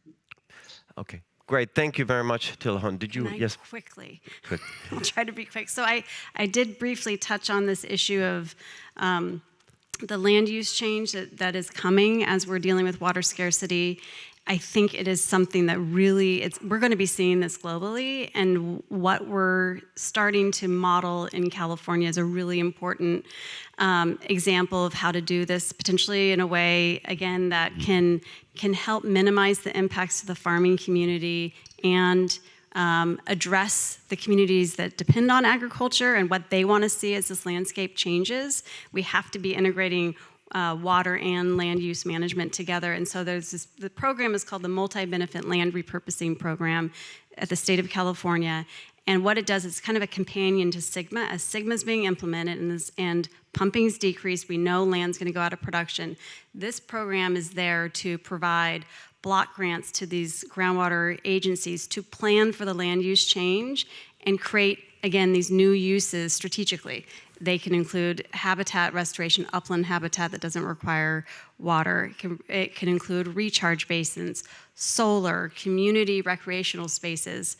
okay, great. Thank you very much, Tilahan. Did you? Yes. Quickly. Good. I'll try to be quick. So I did briefly touch on this issue of the land use change that is coming as we're dealing with water scarcity. I think it is something that really, we're going to be seeing this globally, and what we're starting to model in California is a really important example of how to do this potentially in a way, again, that can help minimize the impacts to the farming community and address the communities that depend on agriculture and what they want to see as this landscape changes. We have to be integrating water and land use management together. And so the program is called the Multi-Benefit Land Repurposing Program at the state of California. And what it does is kind of a companion to SIGMA. As SIGMA is being implemented and pumping's decreased, we know land's going to go out of production. This program is there to provide block grants to these groundwater agencies to plan for the land use change and create, again, these new uses strategically. They can include habitat restoration, upland habitat that doesn't require water. It can include recharge basins, solar, community recreational spaces.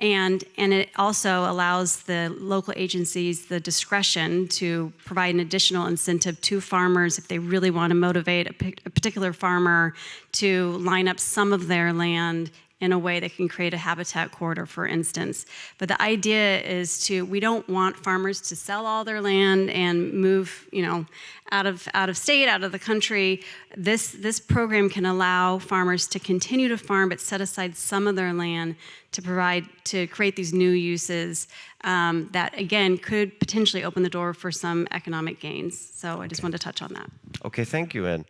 And it also allows the local agencies the discretion to provide an additional incentive to farmers if they really want to motivate a particular farmer to line up some of their land in a way that can create a habitat corridor, for instance. But the idea is we don't want farmers to sell all their land and move, out of state, out of the country. This program can allow farmers to continue to farm, but set aside some of their land to create these new uses that, again, could potentially open the door for some economic gains. So I just wanted to touch on that. Okay, thank you, Ann.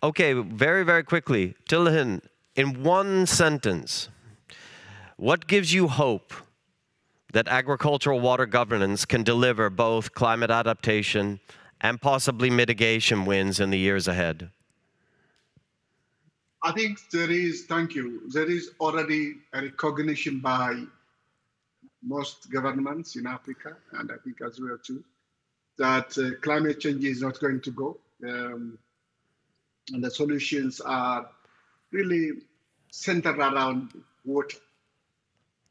Okay, very, very quickly, Tilahan, in one sentence, what gives you hope that agricultural water governance can deliver both climate adaptation and possibly mitigation wins in the years ahead? I think there is already a recognition by most governments in Africa, and I think as well too, that climate change is not going to go. And the solutions are really centered around water.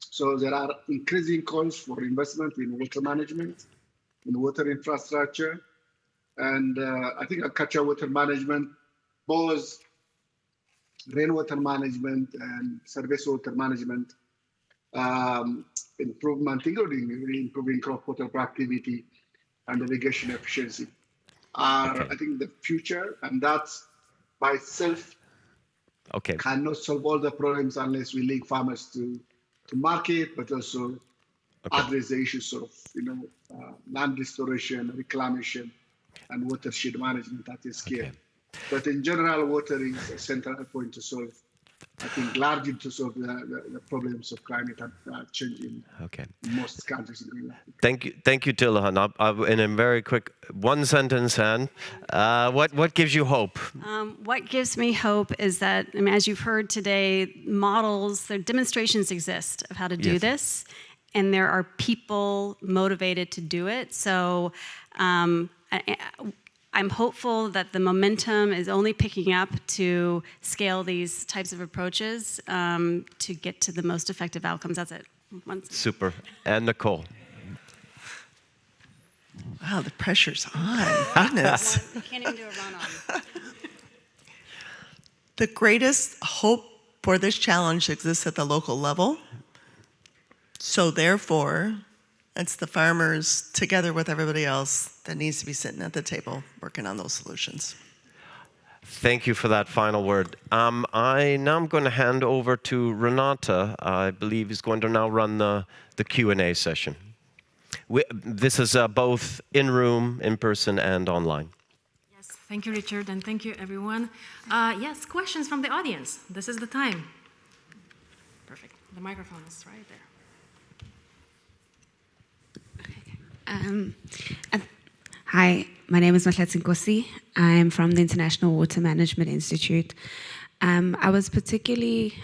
So there are increasing calls for investment in water management, in water infrastructure, and I think agricultural water management, both rainwater management and surface water management improvement, including improving crop water productivity and irrigation efficiency, are, I think, the future, and that's by itself cannot solve all the problems unless we link farmers to market, but also address the issues of land restoration, reclamation, and watershed management at a scale. But in general, water is a central point to solve I think, largely to solve the problems of climate change in most countries in Greenland. Thank you, Tilahan. In a very quick one sentence, Anne, what gives you hope? What gives me hope is that, I mean, as you've heard today, models, their demonstrations exist of how to do this, and there are people motivated to do it. So I'm hopeful that the momentum is only picking up to scale these types of approaches to get to the most effective outcomes. That's it. Super. And Nicole. Wow, the pressure's on. Goodness. You can't even do a run-on. The greatest hope for this challenge exists at the local level. So therefore, it's the farmers, together with everybody else, that needs to be sitting at the table working on those solutions. Thank you for that final word. Now I'm going to hand over to Renata. I believe is going to now run the Q&A session. This is both in-room, in-person, and online. Yes, thank you, Richard, and thank you, everyone. Yes, questions from the audience. This is the time. Perfect. The microphone is right there. Hi, my name is Mahlatsi Nkosi. I'm from the International Water Management Institute. I was particularly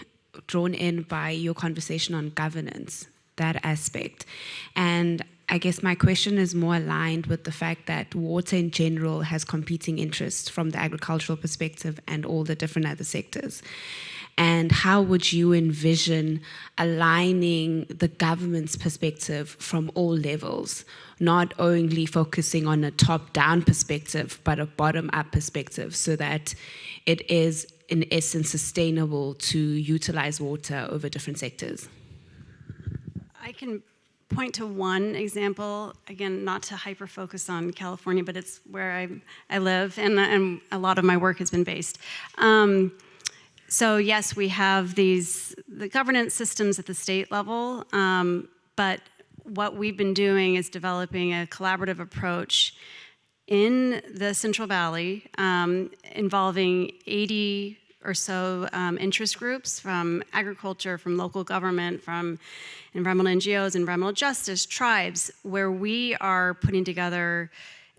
drawn in by your conversation on governance, that aspect. And I guess my question is more aligned with the fact that water in general has competing interests from the agricultural perspective and all the different other sectors. And how would you envision aligning the government's perspective from all levels, not only focusing on a top-down perspective, but a bottom-up perspective, so that it is, in essence, sustainable to utilize water over different sectors? I can point to one example, again, not to hyper-focus on California, but it's where I live, and a lot of my work has been based. So yes, we have the governance systems at the state level, but what we've been doing is developing a collaborative approach in the Central Valley involving 80 or so interest groups from agriculture, from local government, from environmental NGOs, environmental justice, tribes, where we are putting together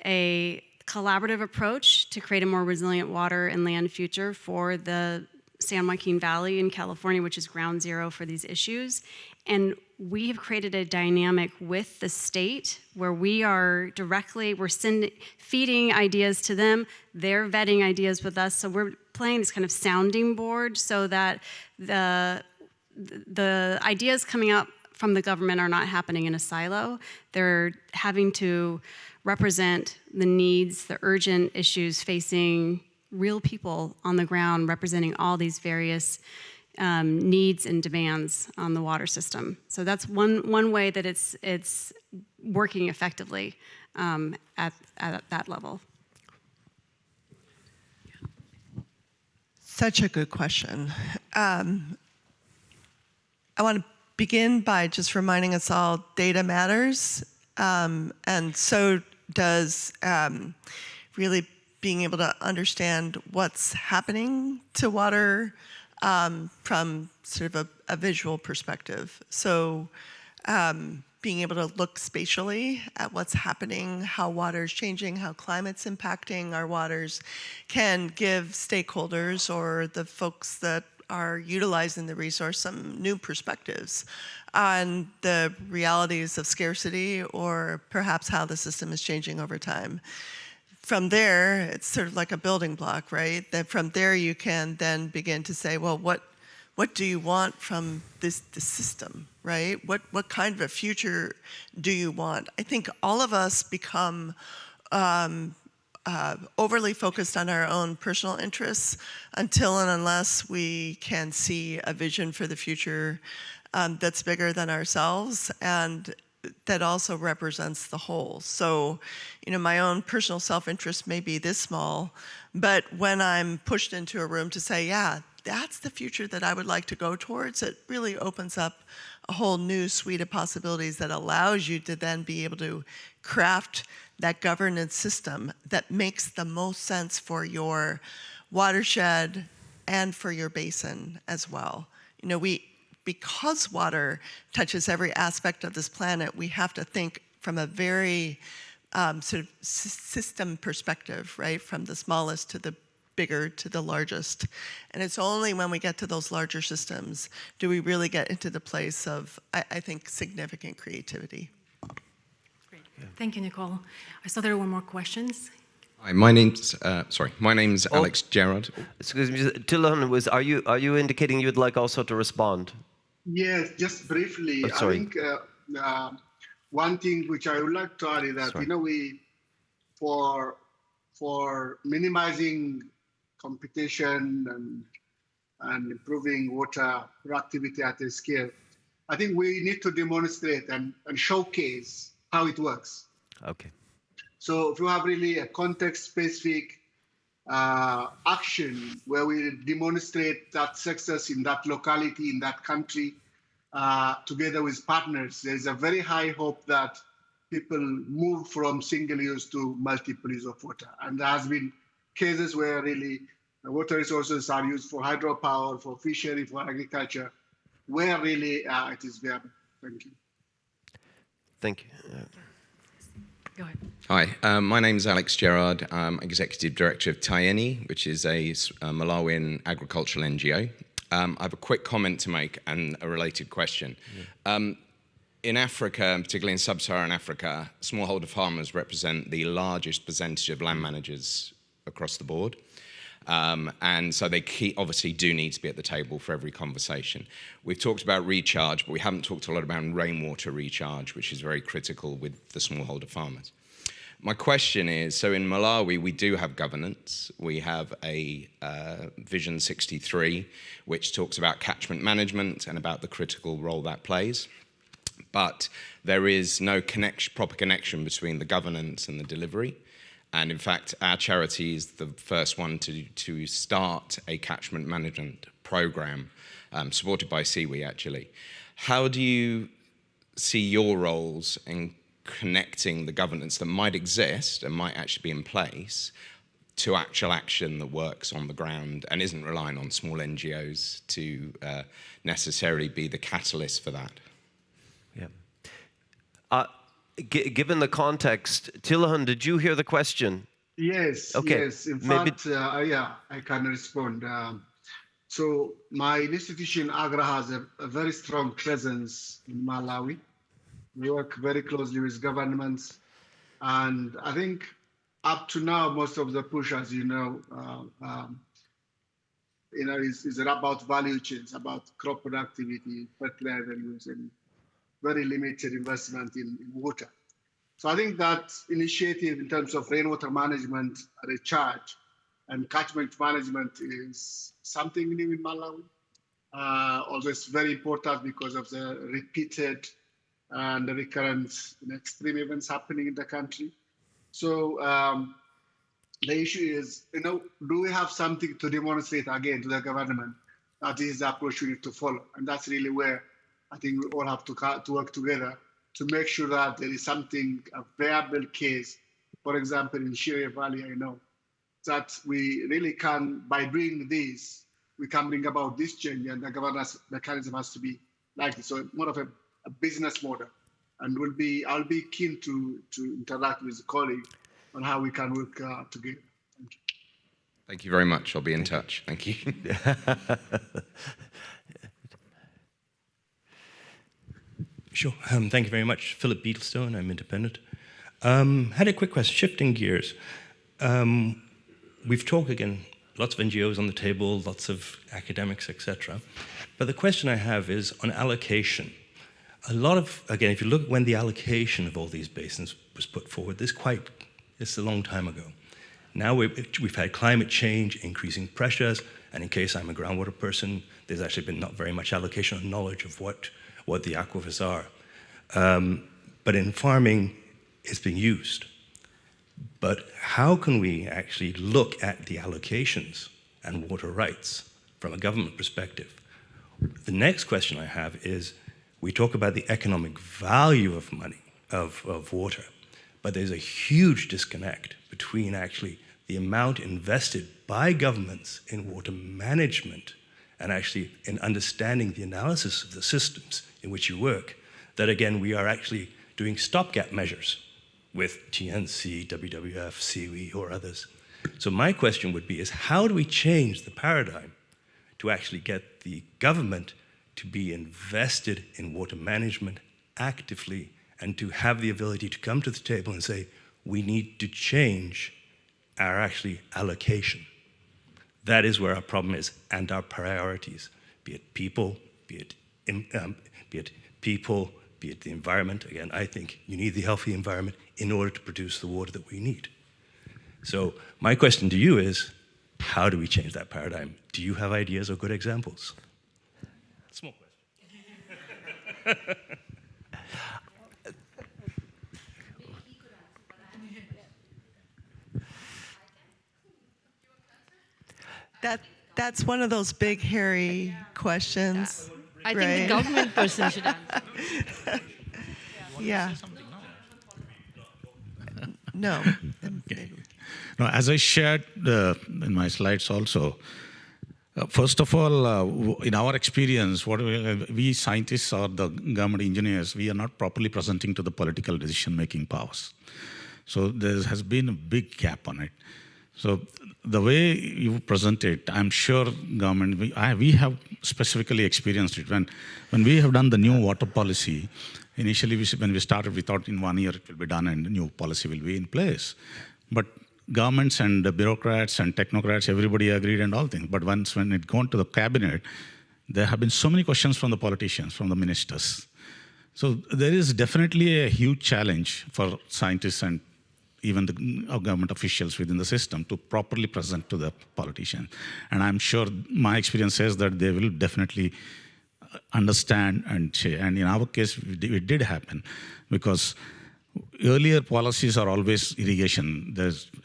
a collaborative approach to create a more resilient water and land future for the San Joaquin Valley in California, which is ground zero for these issues. And we have created a dynamic with the state where we're feeding ideas to them, they're vetting ideas with us. So we're playing this kind of sounding board so that the ideas coming up from the government are not happening in a silo. They're having to represent the needs, the urgent issues facing real people on the ground, representing all these various needs and demands on the water system. So that's one way that it's working effectively at that level. Such a good question. I want to begin by just reminding us all data matters, and so does really being able to understand what's happening to water from sort of a visual perspective. So being able to look spatially at what's happening, how water's changing, how climate's impacting our waters, can give stakeholders or the folks that are utilizing the resource some new perspectives on the realities of scarcity or perhaps how the system is changing over time. From there, it's sort of like a building block, right? That from there you can then begin to say, well, what do you want from this system, right? What kind of a future do you want? I think all of us become overly focused on our own personal interests until and unless we can see a vision for the future that's bigger than ourselves and that also represents the whole. So, my own personal self-interest may be this small, but when I'm pushed into a room to say, yeah, that's the future that I would like to go towards, it really opens up a whole new suite of possibilities that allows you to then be able to craft that governance system that makes the most sense for your watershed, and for your basin as well. You know, because water touches every aspect of this planet, we have to think from a very sort of system perspective, right? From the smallest to the bigger to the largest. And it's only when we get to those larger systems do we really get into the place of, I think, significant creativity. Great. Thank you, Nicole. I saw there were more questions. Hi, my name's Alex Gerard. Excuse me, Tilahan, are you indicating you'd like also to respond? Yes, just briefly. Oh, sorry. I think one thing which I would like to add is that, Sorry. you know, we, for minimizing competition and improving water productivity at a scale, I think we need to demonstrate and showcase how it works. Okay. So if you have really a context-specific action where we demonstrate that success in that locality, in that country, together with partners, there is a very high hope that people move from single use to multiple use of water. And there has been cases where really water resources are used for hydropower, for fishery, for agriculture, where really it is viable. Thank you. Thank you. Go ahead. Hi, my name's Alex Gerard. I'm Executive Director of TAIENI, which is a Malawian agricultural NGO. I have a quick comment to make and a related question. Yeah. In Africa, and particularly in sub-Saharan Africa, smallholder farmers represent the largest percentage of land managers across the board. And so they obviously do need to be at the table for every conversation. We've talked about recharge, but we haven't talked a lot about rainwater recharge, which is very critical with the smallholder farmers. My question is, so in Malawi, we do have governance. We have a Vision 63, which talks about catchment management and about the critical role that plays. But there is no proper connection between the governance and the delivery. And in fact, our charity is the first one to start a catchment management program, supported by SIWI, actually. How do you see your roles in connecting the governance that might exist and might actually be in place to actual action that works on the ground and isn't relying on small NGOs to necessarily be the catalyst for that? Yeah. Given the context, Tilahan, did you hear the question? Yes, okay. Yes. In fact, yeah, I can respond. So my institution, AGRA, has a very strong presence in Malawi. We work very closely with governments. And I think up to now, most of the push, as you know, is about value chains, about crop productivity, fertilizer use, and very limited investment in water. So I think that initiative in terms of rainwater management, recharge, and catchment management is something new in Malawi. Although it's very important because of the repeated and the recurrent extreme events happening in the country. So the issue is, do we have something to demonstrate again to the government that this is the approach we need to follow? And that's really where I think we all have to work together to make sure that there is something, a viable case. For example, in Shire Valley, I know that we really can, by doing this, we can bring about this change, and the governance mechanism has to be like this. So more of a business model. And I'll be keen to interact with the colleague on how we can work together. Thank you. Thank you very much. I'll be in touch. Thank you. Sure. Thank you very much. Philip Beetlestone, I'm independent. Had a quick question, shifting gears. We've talked again, lots of NGOs on the table, lots of academics, etc. But the question I have is on allocation. Again, if you look when the allocation of all these basins was put forward, it's a long time ago. Now we've had climate change, increasing pressures, and in case I'm a groundwater person, there's actually been not very much allocation of knowledge of what the aquifers are. But in farming, it's being used. But how can we actually look at the allocations and water rights from a government perspective? The next question I have is, we talk about the economic value of money, of water, but there's a huge disconnect between actually the amount invested by governments in water management and actually in understanding the analysis of the systems in which you work, that again, we are actually doing stopgap measures with TNC, WWF, SIWI, or others. So my question would be is how do we change the paradigm to actually get the government to be invested in water management actively and to have the ability to come to the table and say, we need to change our actually allocation. That is where our problem is, and our priorities, be it people, be it the environment. Again, I think you need the healthy environment in order to produce the water that we need. So my question to you is, how do we change that paradigm? Do you have ideas or good examples? Small question. That's one of those big, hairy questions. I think the government person should answer. Yeah. No. Okay. No, as I shared in my slides also, first of all, in our experience, what we scientists or the government engineers, we are not properly presenting to the political decision-making powers. So there has been a big gap on it. So the way you present it, I'm sure government, we have specifically experienced it. When we have done the new water policy, initially when we started, we thought in 1 year it will be done and the new policy will be in place. But governments and the bureaucrats and technocrats, everybody agreed and all things. But when it gone to the cabinet, there have been so many questions from the politicians, from the ministers. So there is definitely a huge challenge for scientists and even the government officials within the system to properly present to the politicians. And I'm sure my experience says that they will definitely understand and share. And in our case, it did happen because earlier policies are always irrigation.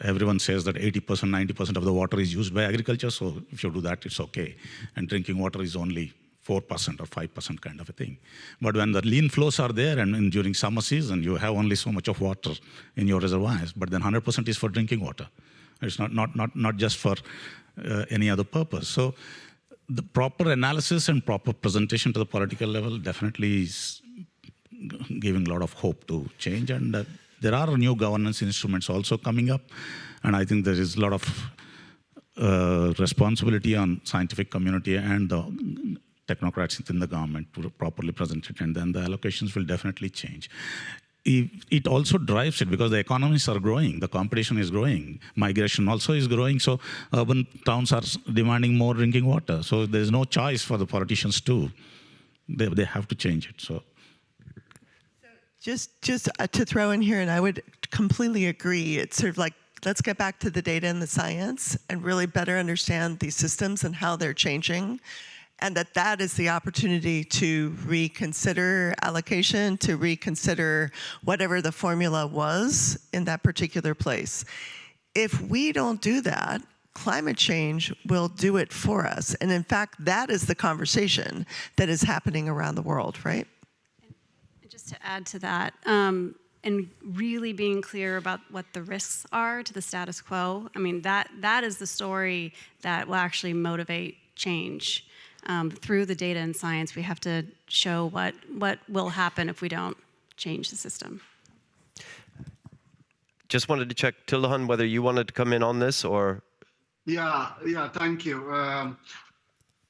Everyone says that 80%, 90% of the water is used by agriculture, so if you do that, it's okay. And drinking water is only 4% or 5% kind of a thing. But when the lean flows are there and during summer season, you have only so much of water in your reservoirs, but then 100% is for drinking water. It's not just for any other purpose. So the proper analysis and proper presentation to the political level definitely is giving a lot of hope to change. And there are new governance instruments also coming up. And I think there is a lot of responsibility on scientific community and the technocrats within the government to properly present it, and then the allocations will definitely change. It also drives it because the economies are growing, the competition is growing, migration also is growing, so urban towns are demanding more drinking water. So there's no choice for the politicians too. They have to change it. So just to throw in here, and I would completely agree, it's sort of like, let's get back to the data and the science and really better understand these systems and how they're changing. And that is the opportunity to reconsider allocation, to reconsider whatever the formula was in that particular place. If we don't do that, climate change will do it for us. And in fact, that is the conversation that is happening around the world, right? And just to add to that, and really being clear about what the risks are to the status quo, I mean, that is the story that will actually motivate change. Through the data and science, we have to show what will happen if we don't change the system. Just wanted to check, Tildahan, whether you wanted to come in on this or? Yeah, thank you.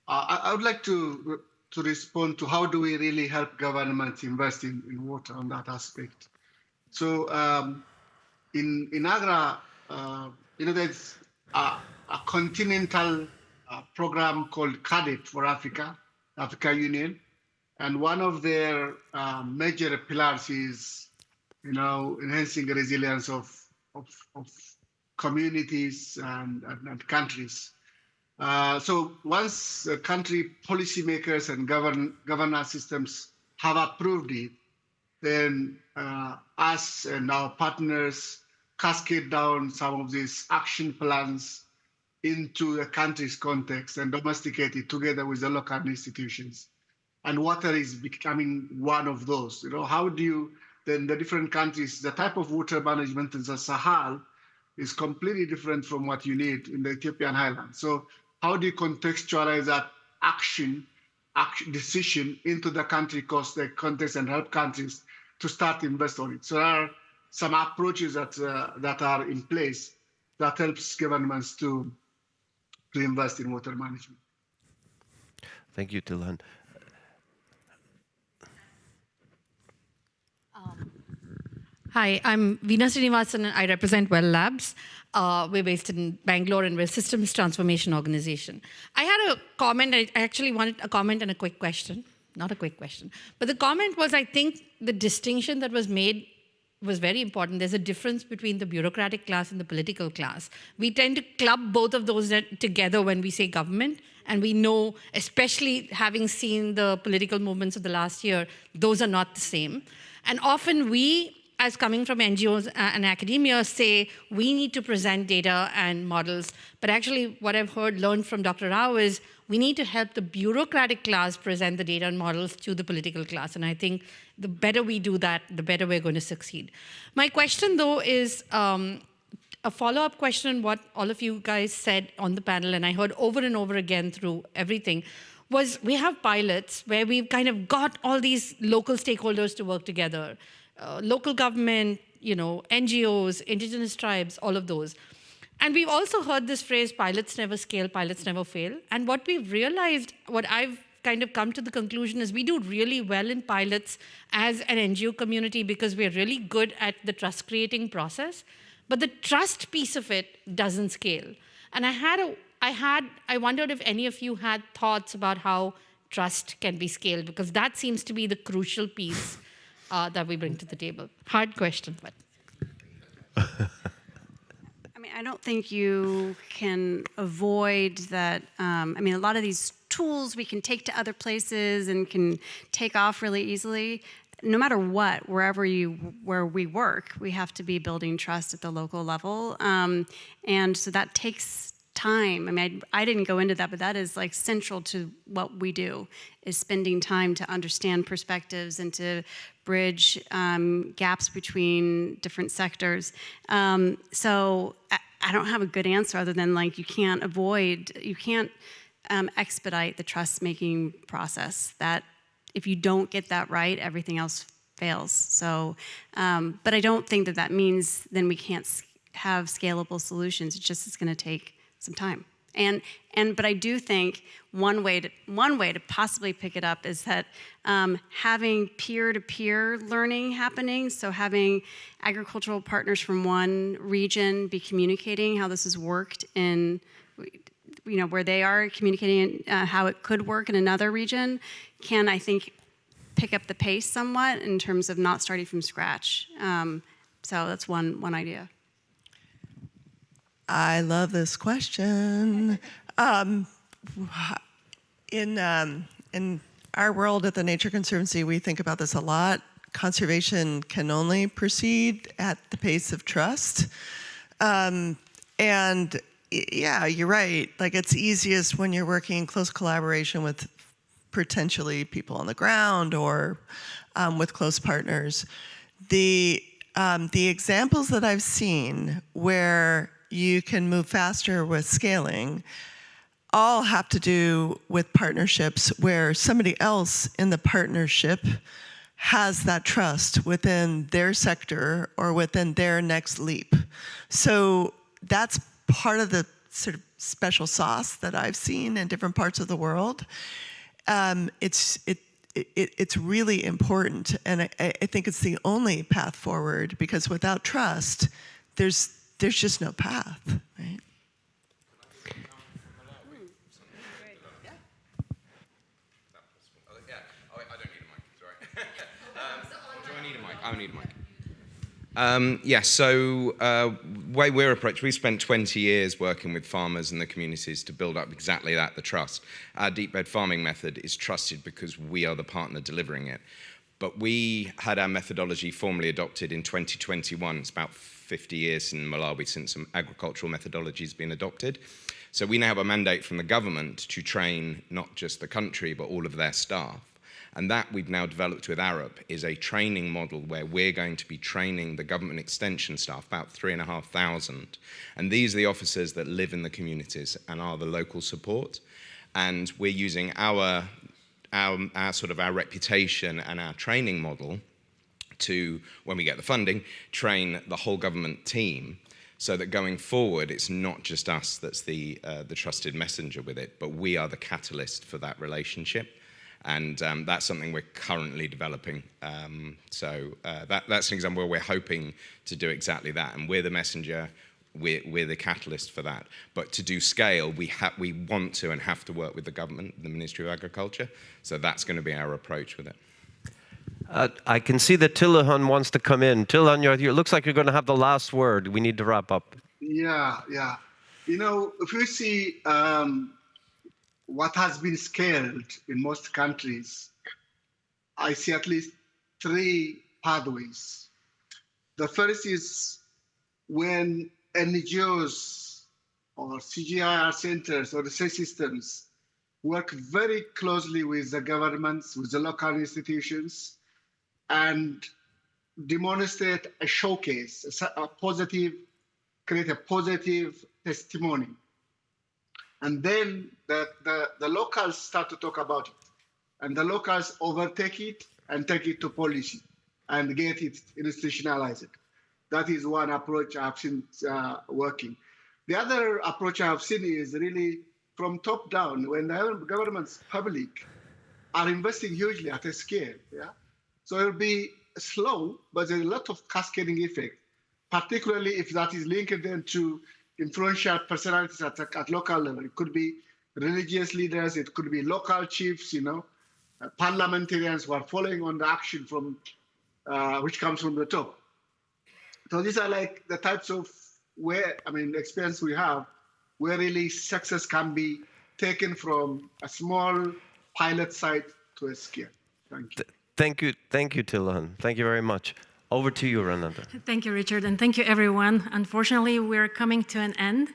I would like to respond to how do we really help governments invest in water on that aspect. So in Agra, there's a continental program called CADET for Africa Union. And one of their major pillars is, enhancing the resilience of communities and countries. So once country policymakers and governance systems have approved it, then us and our partners cascade down some of these action plans into the country's context and domesticate it together with the local institutions. And water is becoming one of those. How do you, then the different countries, the type of water management in the Sahel is completely different from what you need in the Ethiopian highlands. So how do you contextualize that action decision into the country context and help countries to start invest on it? So there are some approaches that are in place that helps governments to invest in water management. Thank you, Tilhan. Hi, I'm Veena Srinivasan, and I represent Well Labs. We're based in Bangalore, and we're a systems transformation organization. I had a comment. I actually wanted a comment and a quick question. Not a quick question. But the comment was, I think the distinction that was made was very important. There's a difference between the bureaucratic class and the political class. We tend to club both of those together when we say government, and we know, especially having seen the political movements of the last year, those are not the same. And often we, as coming from NGOs and academia, say we need to present data and models. But actually what I've learned from Dr. Rao is we need to help the bureaucratic class present the data and models to the political class. And I think the better we do that, the better we're going to succeed. My question, though, is a follow-up question on what all of you guys said on the panel, and I heard over and over again through everything, was we have pilots where we've kind of got all these local stakeholders to work together. Local government, NGOs, indigenous tribes, all of those. And we've also heard this phrase, pilots never scale, pilots never fail. And what we've realized, what I've kind of come to the conclusion is we do really well in pilots as an NGO community because we're really good at the trust creating process. But the trust piece of it doesn't scale. And I wondered if any of you had thoughts about how trust can be scaled, because that seems to be the crucial piece that we bring to the table. Hard question, but. I mean, I don't think you can avoid that. I mean, a lot of these tools we can take to other places and can take off really easily. No matter what, where we work, we have to be building trust at the local level. And so that takes time. I mean, I didn't go into that, but that is like central to what we do, is spending time to understand perspectives and to bridge gaps between different sectors. So I don't have a good answer other than like you can't expedite the trust-making process. That if you don't get that right, everything else fails. So, but I don't think that means then we can't have scalable solutions. It's going to take some time. But I do think one way to possibly pick it up is that having peer-to-peer learning happening, so having agricultural partners from one region be communicating how this has worked in, where they are communicating how it could work in another region, can, I think, pick up the pace somewhat in terms of not starting from scratch. So that's one idea. I love this question. In our world at the Nature Conservancy, we think about this a lot. Conservation can only proceed at the pace of trust. And yeah, you're right. Like, it's easiest when you're working in close collaboration with potentially people on the ground or with close partners. The examples that I've seen where you can move faster with scaling all have to do with partnerships where somebody else in the partnership has that trust within their sector or within their next leap. So that's part of the sort of special sauce that I've seen in different parts of the world. It's really important, and I think it's the only path forward, because without trust, there's just no path, right? I don't need a mic. Way we're approached, we spent 20 years working with farmers and the communities to build up exactly that, the trust. Our deep bed farming method is trusted because we are the partner delivering it. But we had our methodology formally adopted in 2021. It's about 50 years in Malawi since some agricultural methodology has been adopted. So we now have a mandate from the government to train not just the country, but all of their staff. And that we've now developed with Arup is a training model where we're going to be training the government extension staff, about 3,500. And these are the officers that live in the communities and are the local support. And we're using our reputation and our training model to, when we get the funding, train the whole government team, so that going forward, it's not just us that's the trusted messenger with it, but we are the catalyst for that relationship. And that's something we're currently developing. That's an example where we're hoping to do exactly that. And we're the messenger, we're the catalyst for that. But to do scale, we want to and have to work with the government, the Ministry of Agriculture. So that's going to be our approach with it. I can see that Tilahun wants to come in. Tilahun, it looks like you're going to have the last word. We need to wrap up. Yeah. If you see what has been scaled in most countries, I see at least 3 pathways. The first is when NGOs or CGIAR centers or research systems work very closely with the governments, with the local institutions, and demonstrate a showcase, create a positive testimony. And then the locals start to talk about it. And the locals overtake it and take it to policy and get it institutionalized. That is one approach I've seen working. The other approach I've seen is really from top down, when the government's public are investing hugely at a scale. Yeah? So it'll be slow, but there's a lot of cascading effect, particularly if that is linked then to influential personalities at local level. It could be religious leaders, it could be local chiefs, parliamentarians who are following on the action from which comes from the top. So these are like the types of experience we have where really success can be taken from a small pilot site to a scale. Thank you. Thank you, Tilahun. Thank you very much. Over to you, Renata. Thank you, Richard, and thank you, everyone. Unfortunately, we're coming to an end.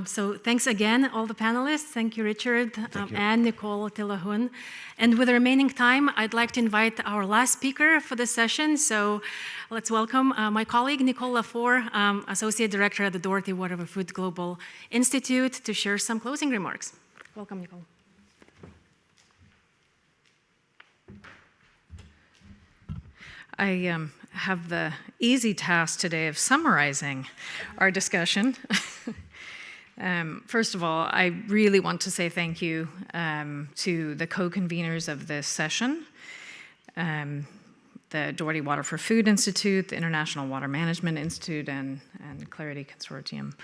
So thanks again, all the panelists. Thank you, Richard, Anne, Nicole, Tilahun. And with the remaining time, I'd like to invite our last speaker for this session. So let's welcome my colleague, Nicole Lafour, Associate Director at the Dorothy Waterford Global Institute, to share some closing remarks. Welcome, Nicole. I have the easy task today of summarizing our discussion. First of all, I really want to say thank you to the co-conveners of this session, the Doherty Water for Food Institute, the International Water Management Institute, and Clarity Consortium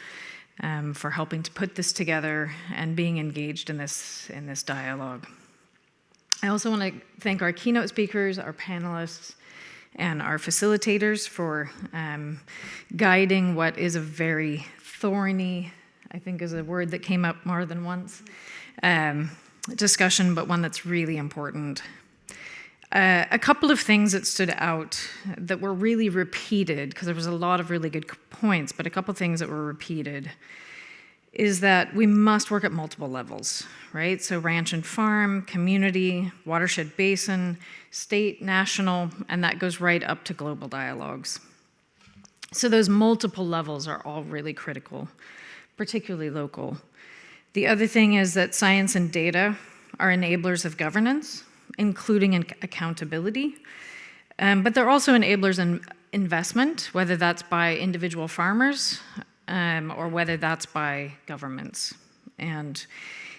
for helping to put this together and being engaged in this dialogue. I also want to thank our keynote speakers, our panelists, and our facilitators for guiding what is a very thorny, I think is a word that came up more than once, discussion, but one that's really important. A couple of things that stood out that were really repeated, because there was a lot of really good points, but a couple of things that were repeated is that we must work at multiple levels, right? So ranch and farm, community, watershed basin, state, national, and that goes right up to global dialogues. So those multiple levels are all really critical, particularly local. The other thing is that science and data are enablers of governance, including accountability, but they're also enablers in investment, whether that's by individual farmers or whether that's by governments. And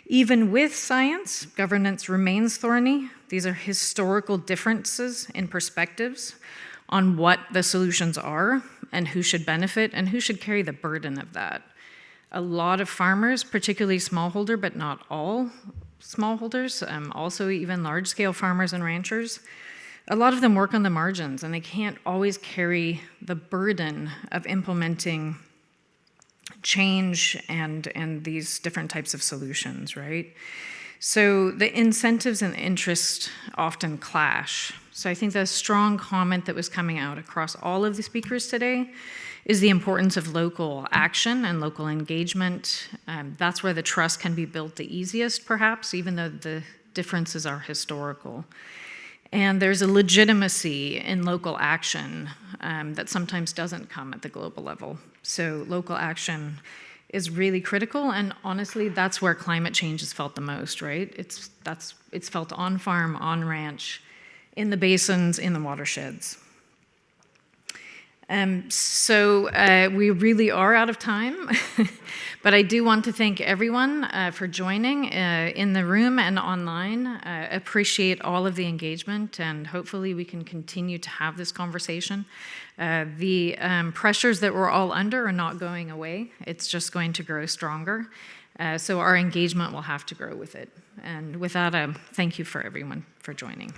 even with science, governance remains thorny. These are historical differences in perspectives on what the solutions are and who should benefit and who should carry the burden of that. A lot of farmers, particularly smallholder, but not all smallholders, also even large-scale farmers and ranchers, a lot of them work on the margins and they can't always carry the burden of implementing change and these different types of solutions, right? So the incentives and interest often clash. So I think the strong comment that was coming out across all of the speakers today is the importance of local action and local engagement. That's where the trust can be built the easiest, perhaps, even though differences are historical. And there's a legitimacy in local action that sometimes doesn't come at the global level. So local action is really critical, and honestly, that's where climate change is felt the most, right? It's felt on farm, on ranch, in the basins, in the watersheds. We really are out of time, but I do want to thank everyone for joining in the room and online. Appreciate all of the engagement, and hopefully we can continue to have this conversation. The pressures that we're all under are not going away. It's just going to grow stronger. So our engagement will have to grow with it. And with that, thank you for everyone for joining.